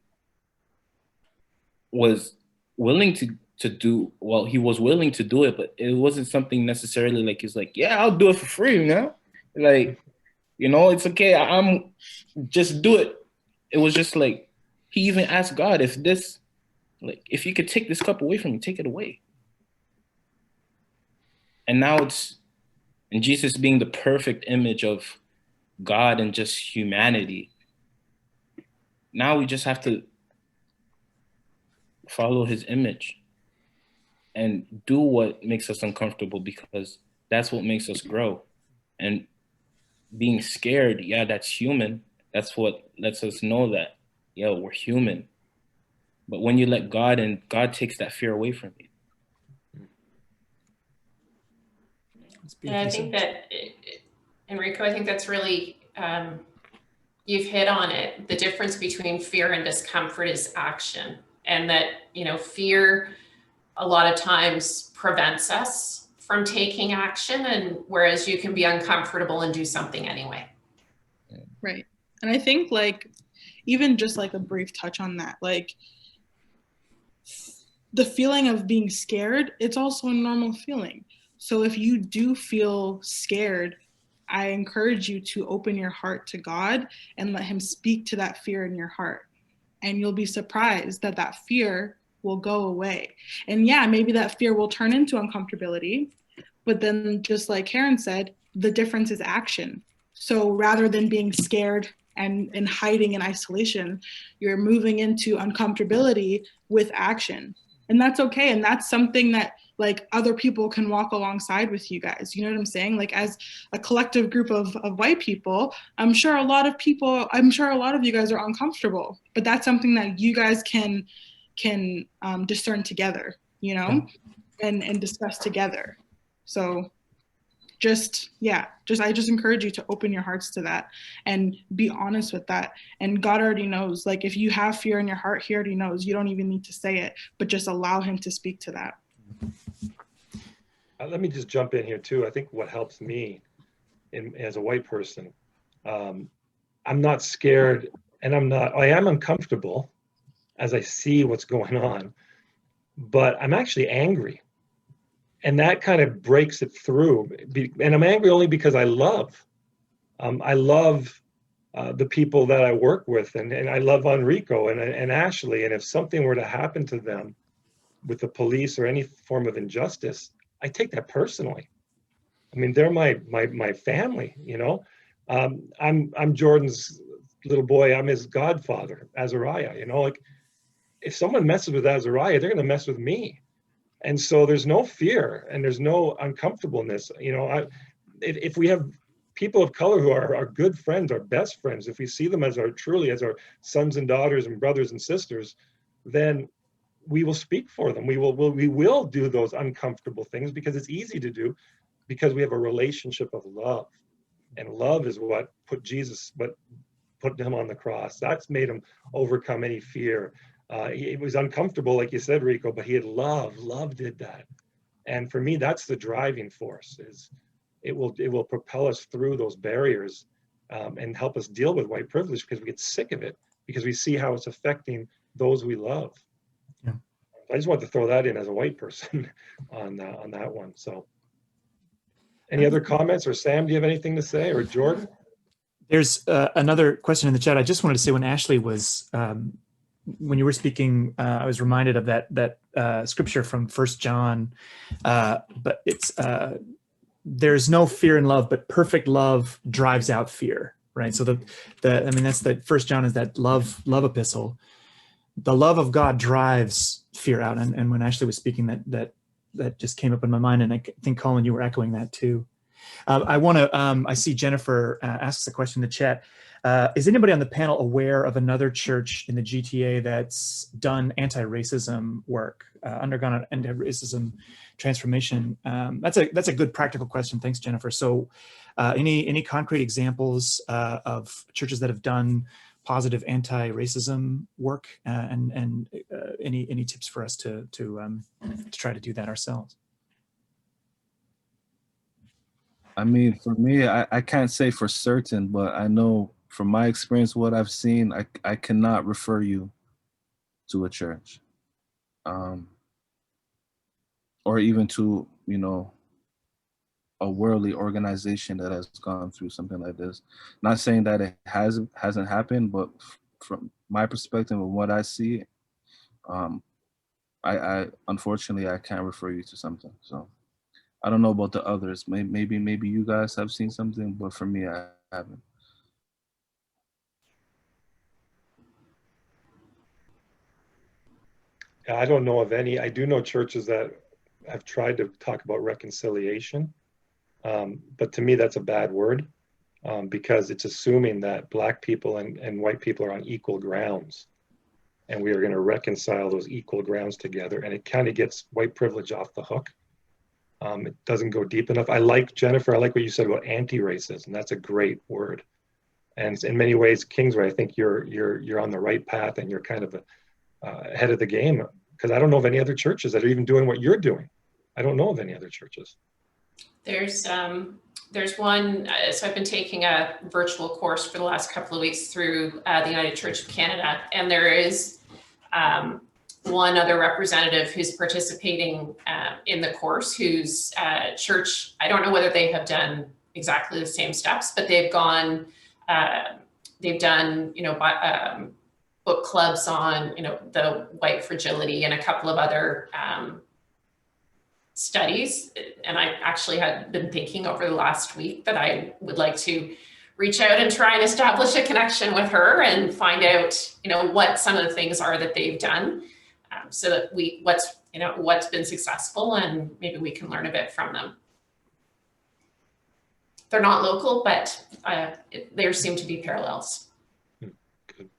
was willing to do. Well, he was willing to do it, but it wasn't something necessarily like he's like, yeah, I'll do it for free, man. Like, it's okay. I'm just do it. It was just like, he even asked God, if you could take this cup away from me, take it away. And now and Jesus being the perfect image of God and just humanity. Now we just have to follow his image and do what makes us uncomfortable, because that's what makes us grow. And being scared, yeah, that's human. That's what lets us know that, yeah, we're human. But when you let God in, God takes that fear away from you. And I think that, Enrico, I think that's really, you've hit on it. The difference between fear and discomfort is action. And that, fear a lot of times prevents us from taking action, and whereas you can be uncomfortable and do something anyway. Right. And I think even just a brief touch on that, the feeling of being scared, it's also a normal feeling. So if you do feel scared, I encourage you to open your heart to God and let him speak to that fear in your heart. And you'll be surprised that that fear will go away. And yeah, maybe that fear will turn into uncomfortability, but then just like Karen said, the difference is action. So rather than being scared and hiding in isolation, you're moving into uncomfortability with action. And that's okay. And that's something that like other people can walk alongside with you guys. You know what I'm saying? Like as a collective group of white people, I'm sure a lot of you guys are uncomfortable, but that's something that you guys can discern together, you know, and discuss together. So I just encourage you to open your hearts to that and be honest with that. And God already knows, like if you have fear in your heart, he already knows. You don't even need to say it, but just allow him to speak to that. Let me just jump in here too. I think what helps me as a white person, I'm not scared, and I am uncomfortable as I see what's going on, but I'm actually angry. And that kind of breaks it through. And I'm angry only because I love the people that I work with, and I love Enrico and Ashley. And if something were to happen to them with the police or any form of injustice, I take that personally. I mean, they're my family, you know. I'm Jordan's little boy. I'm his godfather, Azariah. You know, like if someone messes with Azariah, they're going to mess with me. And so there's no fear and there's no uncomfortableness. You know, if we have people of color who are our good friends, our best friends, if we see them as truly as our sons and daughters and brothers and sisters, then we will speak for them. We will do those uncomfortable things because it's easy to do, because we have a relationship of love, and love is what put him on the cross. That's made him overcome any fear. It was uncomfortable, like you said, Rico, but he had love. Love did that. And for me, that's the driving force. Is it will propel us through those barriers and help us deal with white privilege, because we get sick of it, because we see how it's affecting those we love. Yeah. I just wanted to throw that in as a white person on that one. So any other comments? Or Sam, do you have anything to say? Or Jordan? There's another question in the chat. I just wanted to say, when Ashley was when you were speaking, I was reminded of that scripture from 1 John, but it's there's no fear in love, but perfect love drives out fear, right? So that's the 1 John is that love epistle. The love of God drives fear out, and when Ashley was speaking, that just came up in my mind, and I think Colin, you were echoing that too. I see Jennifer asks a question in the chat. Is anybody on the panel aware of another church in the GTA that's done anti-racism work, undergone an anti-racism transformation? That's a good practical question. Thanks, Jennifer. So any concrete examples of churches that have done positive anti-racism work, and any tips for us to try to do that ourselves? I mean, for me, I can't say for certain, but I know from my experience, what I've seen, I cannot refer you to a church, or even to, you know, a worldly organization that has gone through something like this. Not saying that it hasn't happened, but from my perspective and what I see, I unfortunately I can't refer you to something. So I don't know about the others. Maybe you guys have seen something, but for me, I haven't. I don't know of any. I do know churches that have tried to talk about reconciliation, but to me that's a bad word, because it's assuming that Black people and white people are on equal grounds, and we are going to reconcile those equal grounds together, and it kind of gets white privilege off the hook. It doesn't go deep enough. Jennifer, I like what you said about anti-racism. That's a great word, and in many ways, Kingsway, I think you're on the right path, and you're kind of ahead of the game, because I don't know of any other churches that are even doing what you're doing. I don't know of any other churches. There's one, so I've been taking a virtual course for the last couple of weeks through the United Church of Canada, and there is one other representative who's participating in the course, whose church, I don't know whether they have done exactly the same steps, but they've done, book clubs on, the white fragility and a couple of other studies. And I actually had been thinking over the last week that I would like to reach out and try and establish a connection with her and find out, what some of the things are that they've done. so that what's been successful, and maybe we can learn a bit from them. They're not local, but there seem to be parallels. Good.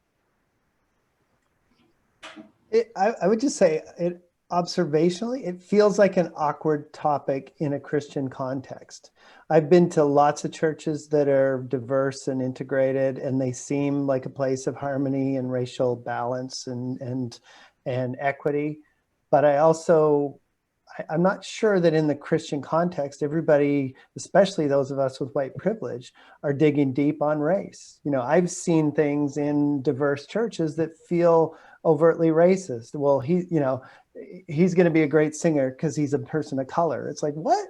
I would just say observationally, it feels like an awkward topic in a Christian context. I've been to lots of churches that are diverse and integrated, and they seem like a place of harmony and racial balance and equity. But I'm not sure that in the Christian context, everybody, especially those of us with white privilege, are digging deep on race. I've seen things in diverse churches that feel overtly racist. Well, he's going to be a great singer because he's a person of color. It's like, what?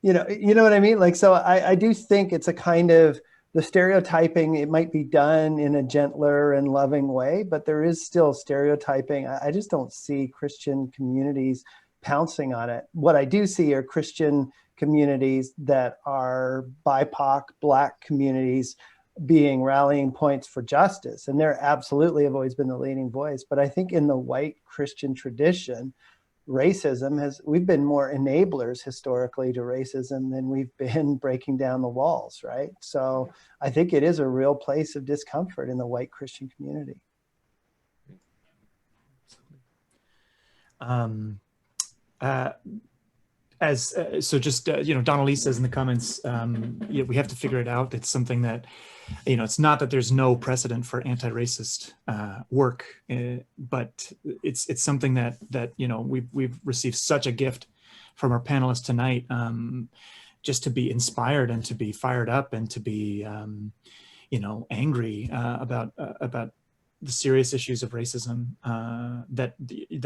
You know what I mean? Like, so I do think it's a kind of the stereotyping. It might be done in a gentler and loving way, but there is still stereotyping. I just don't see Christian communities pouncing on it. What I do see are Christian communities that are BIPOC, Black communities being rallying points for justice. And there absolutely have always been the leading voice. But I think in the white Christian tradition, we've been more enablers historically to racism than we've been breaking down the walls, right? So I think it is a real place of discomfort in the white Christian community. Donnelly says in the comments, we have to figure it out. It's something that, it's not that there's no precedent for anti-racist work, but it's something that we've received such a gift from our panelists tonight, just to be inspired and to be fired up and to be, angry about the serious issues of racism, that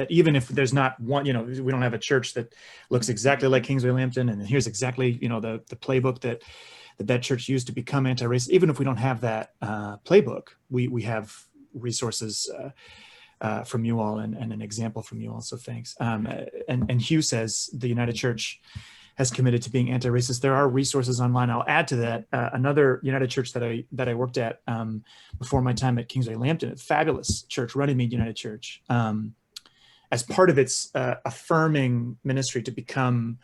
even if there's not one, we don't have a church that looks exactly like Kingsway-Lambton, and here's exactly, the playbook that church used to become anti-racist. Even if we don't have that playbook, we have resources from you all and an example from you all. So thanks. And Hugh says the United Church has committed to being anti-racist. There are resources online. I'll add to that another United Church that I worked at before my time at Kingsway-Lambton, a fabulous church, Runnymede United Church, as part of its affirming ministry to become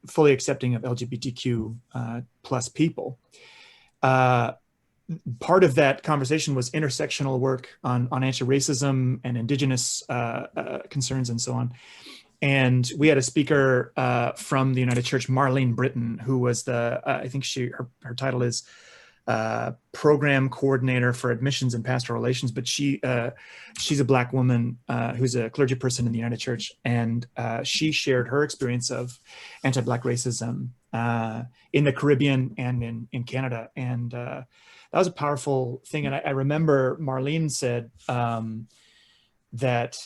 fully accepting of LGBTQ plus people. Part of that conversation was intersectional work on anti-racism and Indigenous concerns and so on. And we had a speaker from the United Church, Marlene Britton, who was I think her title is Program Coordinator for Admissions and Pastoral Relations, but she's a Black woman who's a clergy person in the United Church, and she shared her experience of anti-Black racism in the Caribbean and in Canada, and that was a powerful thing. And I remember Marlene said that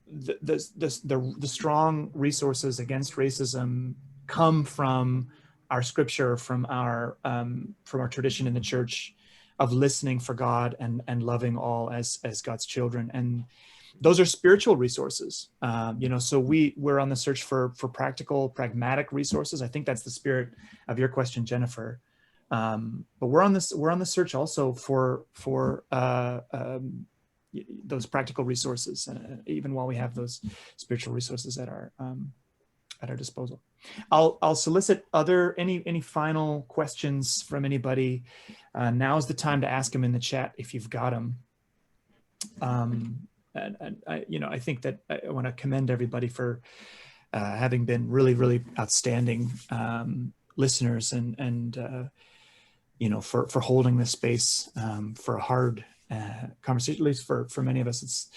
the strong resources against racism come from our scripture, from our tradition in the church of listening for God and loving all as God's children. And those are spiritual resources. So we're on the search for practical, pragmatic resources. I think that's the spirit of your question, Jennifer. But we're on the search also for those practical resources, even while we have those spiritual resources at our disposal. I'll solicit any final questions from anybody. Now's the time to ask them in the chat if you've got them. And I think that I want to commend everybody for having been really, really outstanding listeners and for holding this space for a hard conversation. At least for many of us,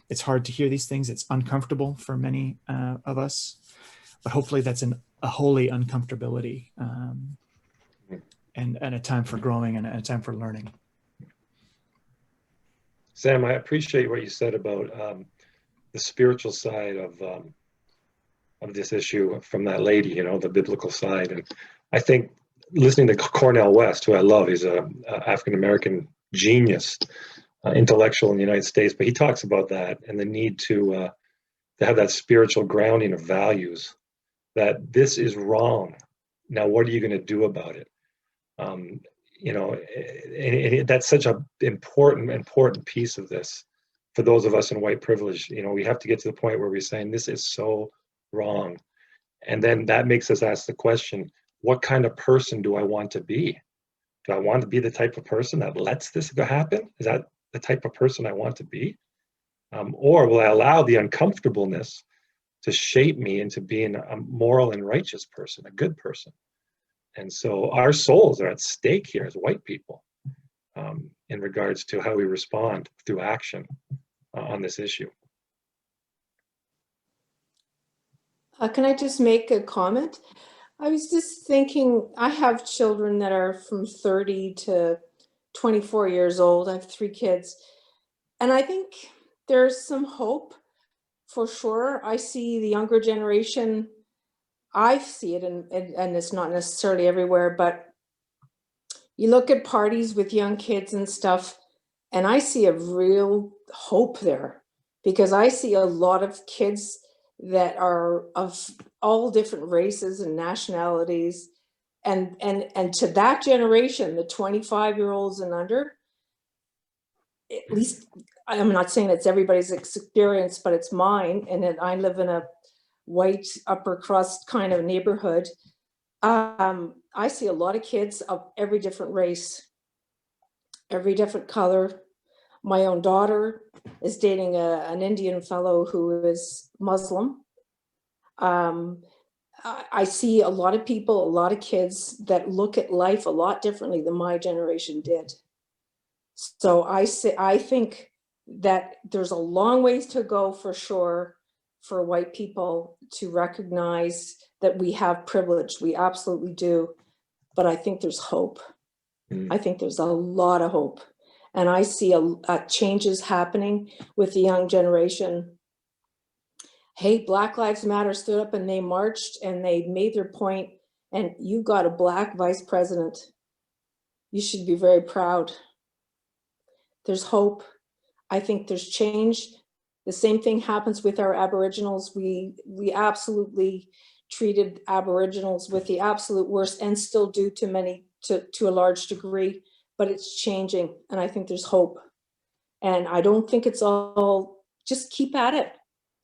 it's hard to hear these things. It's uncomfortable for many of us, but hopefully that's a holy uncomfortability, and a time for growing and a time for learning. Sam, I appreciate what you said about the spiritual side of this issue from that lady, the biblical side. And I think listening to Cornel West, who I love, he's an African-American genius, intellectual in the United States, but he talks about that and the need to have that spiritual grounding of values, that this is wrong. Now, what are you going to do about it? And that's such an important piece of this for those of us in white privilege, you know, we have to get to the point where we're saying this is so wrong. And then that makes us ask the question, what kind of person do I want to be? Do I want to be the type of person that lets this happen? Is that the type of person I want to be? Or will I allow the uncomfortableness to shape me into being a moral and righteous person, a good person? And so our souls are at stake here as white people in regards to how we respond through action on this issue. Can I just make a comment? I was just thinking, I have children that are from 30 to 24 years old. I have 3 kids. And I think there's some hope for sure. I see the younger generation, I see it, and it's not necessarily everywhere, but you look at parties with young kids and stuff, and I see a real hope there, because I see a lot of kids that are of all different races and nationalities, and to that generation, the 25-year-olds and under, at least, I'm not saying it's everybody's experience, but it's mine, and then I live in a white upper crust kind of neighborhood. I see a lot of kids of every different race, every different color. My own daughter is dating an Indian fellow who is Muslim. I see a lot of people, a lot of kids that look at life a lot differently than my generation did. So I think that there's a long ways to go for sure for white people to recognize that we have privilege. We absolutely do. But I think there's hope. I think there's a lot of hope. And I see changes happening with the young generation. Hey, Black Lives Matter stood up and they marched and they made their point, and you got a Black vice president. You should be very proud. There's hope. I think there's change. The same thing happens with our Aboriginals. We absolutely treated Aboriginals with the absolute worst, and still do to a large degree, but it's changing, and I think there's hope. And I don't think it's all, just keep at it.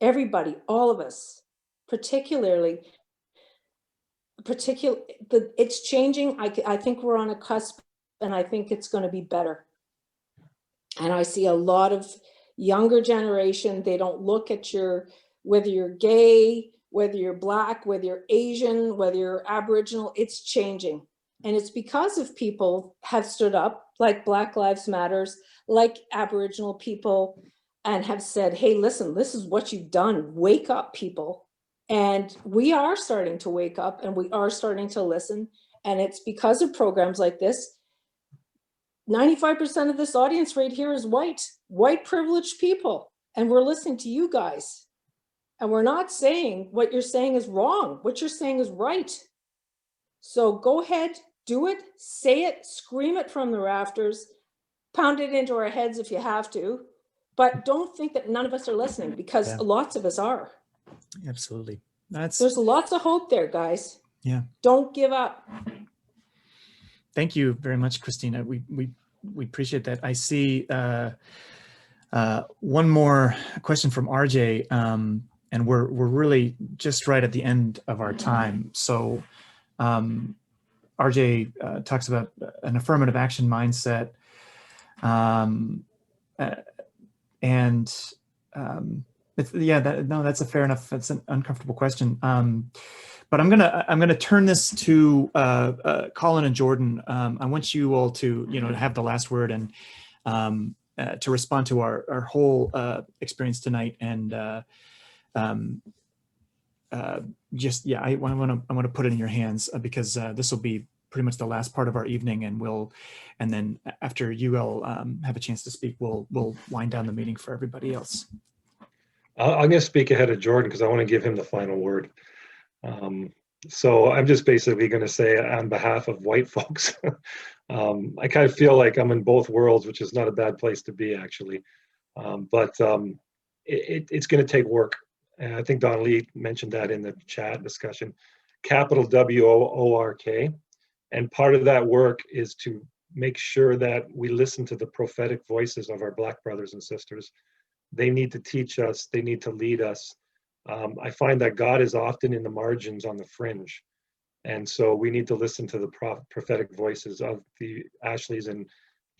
Everybody, all of us, particularly, it's changing. I think we're on a cusp, and I think it's going to be better. And I see a lot of younger generation, they don't look at whether you're gay, whether you're Black, whether you're Asian, whether you're Aboriginal, it's changing. And it's because of people have stood up, like Black Lives Matters, like Aboriginal people, and have said, hey, listen, this is what you've done. Wake up, people. And we are starting to wake up, and we are starting to listen. And it's because of programs like this. 95% of this audience right here is white privileged people. And we're listening to you guys. And we're not saying what you're saying is wrong. What you're saying is right. So go ahead, do it, say it, scream it from the rafters, pound it into our heads if you have to. But don't think that none of us are listening, because lots of us are. Absolutely. There's lots of hope there, guys. Yeah. Don't give up. Thank you very much, Christina. We appreciate that. I see one more question from RJ, and we're really just right at the end of our time. So RJ talks about an affirmative action mindset, that's a fair enough. That's an uncomfortable question. But I'm gonna turn this to Colin and Jordan. I want you all to have the last word and to respond to our whole experience tonight. And I want to put it in your hands because this will be pretty much the last part of our evening, and then after you all have a chance to speak, we'll wind down the meeting for everybody else. I'm going to speak ahead of Jordan because I want to give him the final word. So I'm just basically going to say on behalf of white folks, I kind of feel like I'm in both worlds, which is not a bad place to be, actually. But it's going to take work. And I think Don Lee mentioned that in the chat discussion, capital WORK. And part of that work is to make sure that we listen to the prophetic voices of our Black brothers and sisters They need to teach us. They need to lead us. I find that God is often in the margins, on the fringe. And so we need to listen to the prophetic voices of the Ashleys and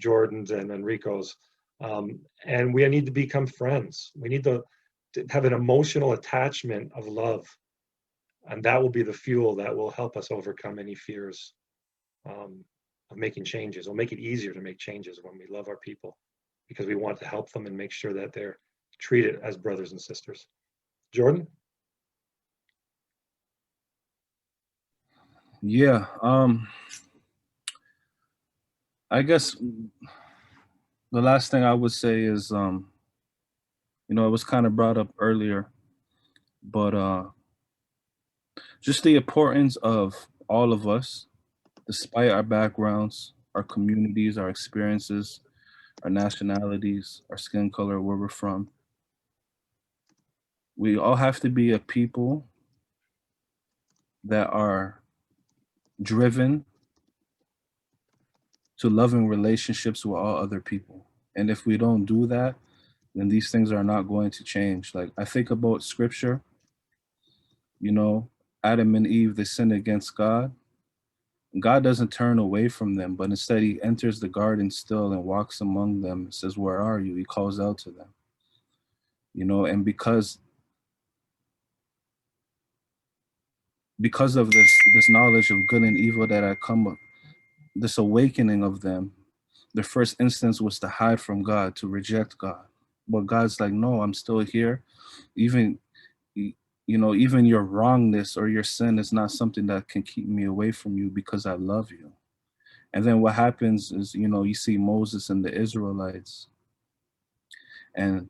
Jordans and Enricos. And we need to become friends. We need to have an emotional attachment of love. And that will be the fuel that will help us overcome any fears of making changes. It'll make it easier to make changes when we love our people, because we want to help them and make sure that they're treated as brothers and sisters. Jordan? Yeah, I guess the last thing I would say is, you know, it was kind of brought up earlier, but just the importance of all of us, despite our backgrounds, our communities, our experiences, our nationalities, our skin color, where we're from. We all have to be a people that are driven to loving relationships with all other people. And if we don't do that, then these things are not going to change. Like, I think about scripture, you know, Adam and Eve, they sinned against God. God doesn't turn away from them, but instead he enters the garden still and walks among them and says, "Where are you?" He calls out to them, you know, and because of this knowledge of good and evil that had come up, this awakening of them, the first instance was to hide from God, to reject God. But God's like, no, I'm still here. Even, you know, even your wrongness or your sin is not something that can keep me away from you, because I love you. And then what happens is, you know, you see Moses and the Israelites, and,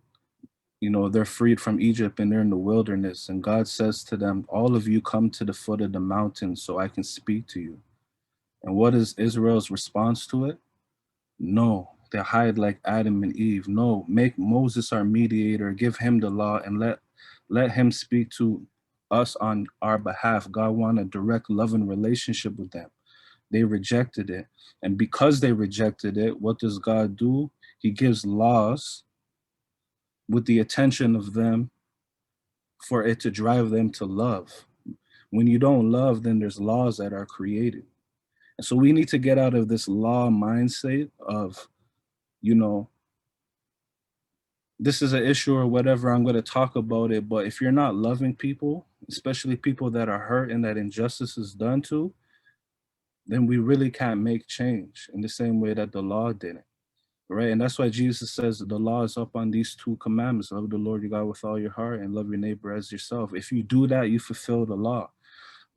you know, they're freed from Egypt and they're in the wilderness. And God says to them, all of you come to the foot of the mountain so I can speak to you. And what is Israel's response to it? No, they hide like Adam and Eve. No, make Moses our mediator, give him the law, and let him speak to us on our behalf. God wanted a direct, loving relationship with them. They rejected it. And because they rejected it, what does God do? He gives laws with the attention of them for it to drive them to love. When you don't love, then there's laws that are created. And so we need to get out of this law mindset of, you know, this is an issue or whatever, I'm going to talk about it. But if you're not loving people, especially people that are hurt and that injustice is done to, then we really can't make change in the same way that the law didn't. Right. And that's why Jesus says the law is up on these two commandments: love the Lord your God with all your heart and love your neighbor as yourself. If you do that, you fulfill the law.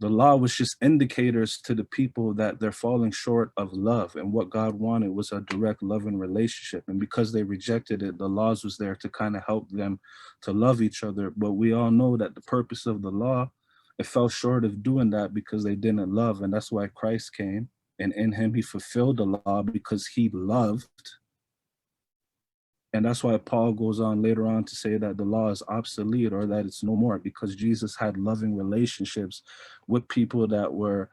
The law was just indicators to the people that they're falling short of love, and what God wanted was a direct loving relationship. And because they rejected it, the laws was there to kind of help them to love each other. But we all know that the purpose of the law, it fell short of doing that because they didn't love. And that's why Christ came, and in him he fulfilled the law because he loved. And that's why Paul goes on later on to say that the law is obsolete, or that it's no more, because Jesus had loving relationships with people that were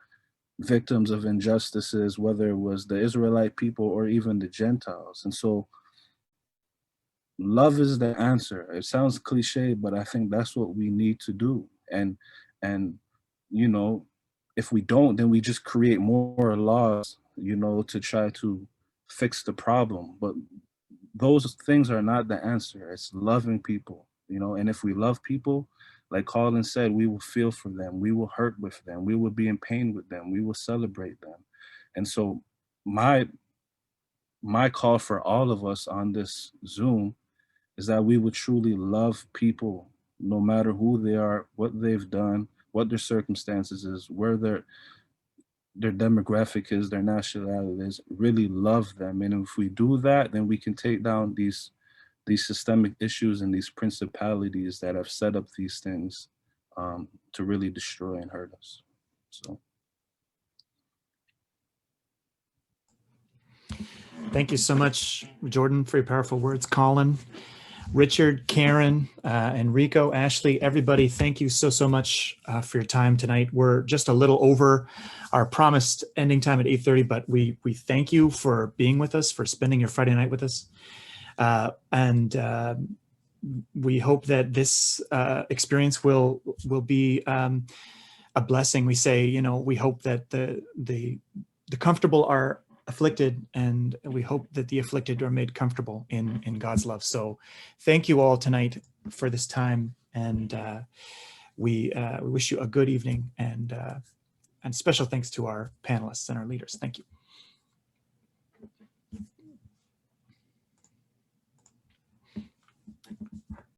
victims of injustices, whether it was the Israelite people or even the Gentiles. And so love is the answer. It sounds cliche, but I think that's what we need to do. And you know, if we don't, then we just create more laws, you know, to try to fix the problem. But those things are not the answer. It's loving people, you know. And if we love people, like Colin said, we will feel for them, we will hurt with them, we will be in pain with them, we will celebrate them. And so my call for all of us on this Zoom is that we would truly love people, no matter who they are, what they've done, what their circumstances is, where their demographic is, their nationality is. Really love them. And if we do that, then we can take down these systemic issues and these principalities that have set up these things to really destroy and hurt us. So. Thank you so much, Jordan, for your powerful words. Colin, Richard, Karen, Enrico, Ashley, everybody, thank you so much for your time tonight. We're just a little over our promised ending time at 8:30, but we thank you for being with us, for spending your Friday night with us. we hope that this experience will be a blessing. We say, you know, we hope that the comfortable are afflicted, and we hope that the afflicted are made comfortable in God's love. So thank you all tonight for this time, and we wish you a good evening, and special thanks to our panelists and our leaders. Thank you.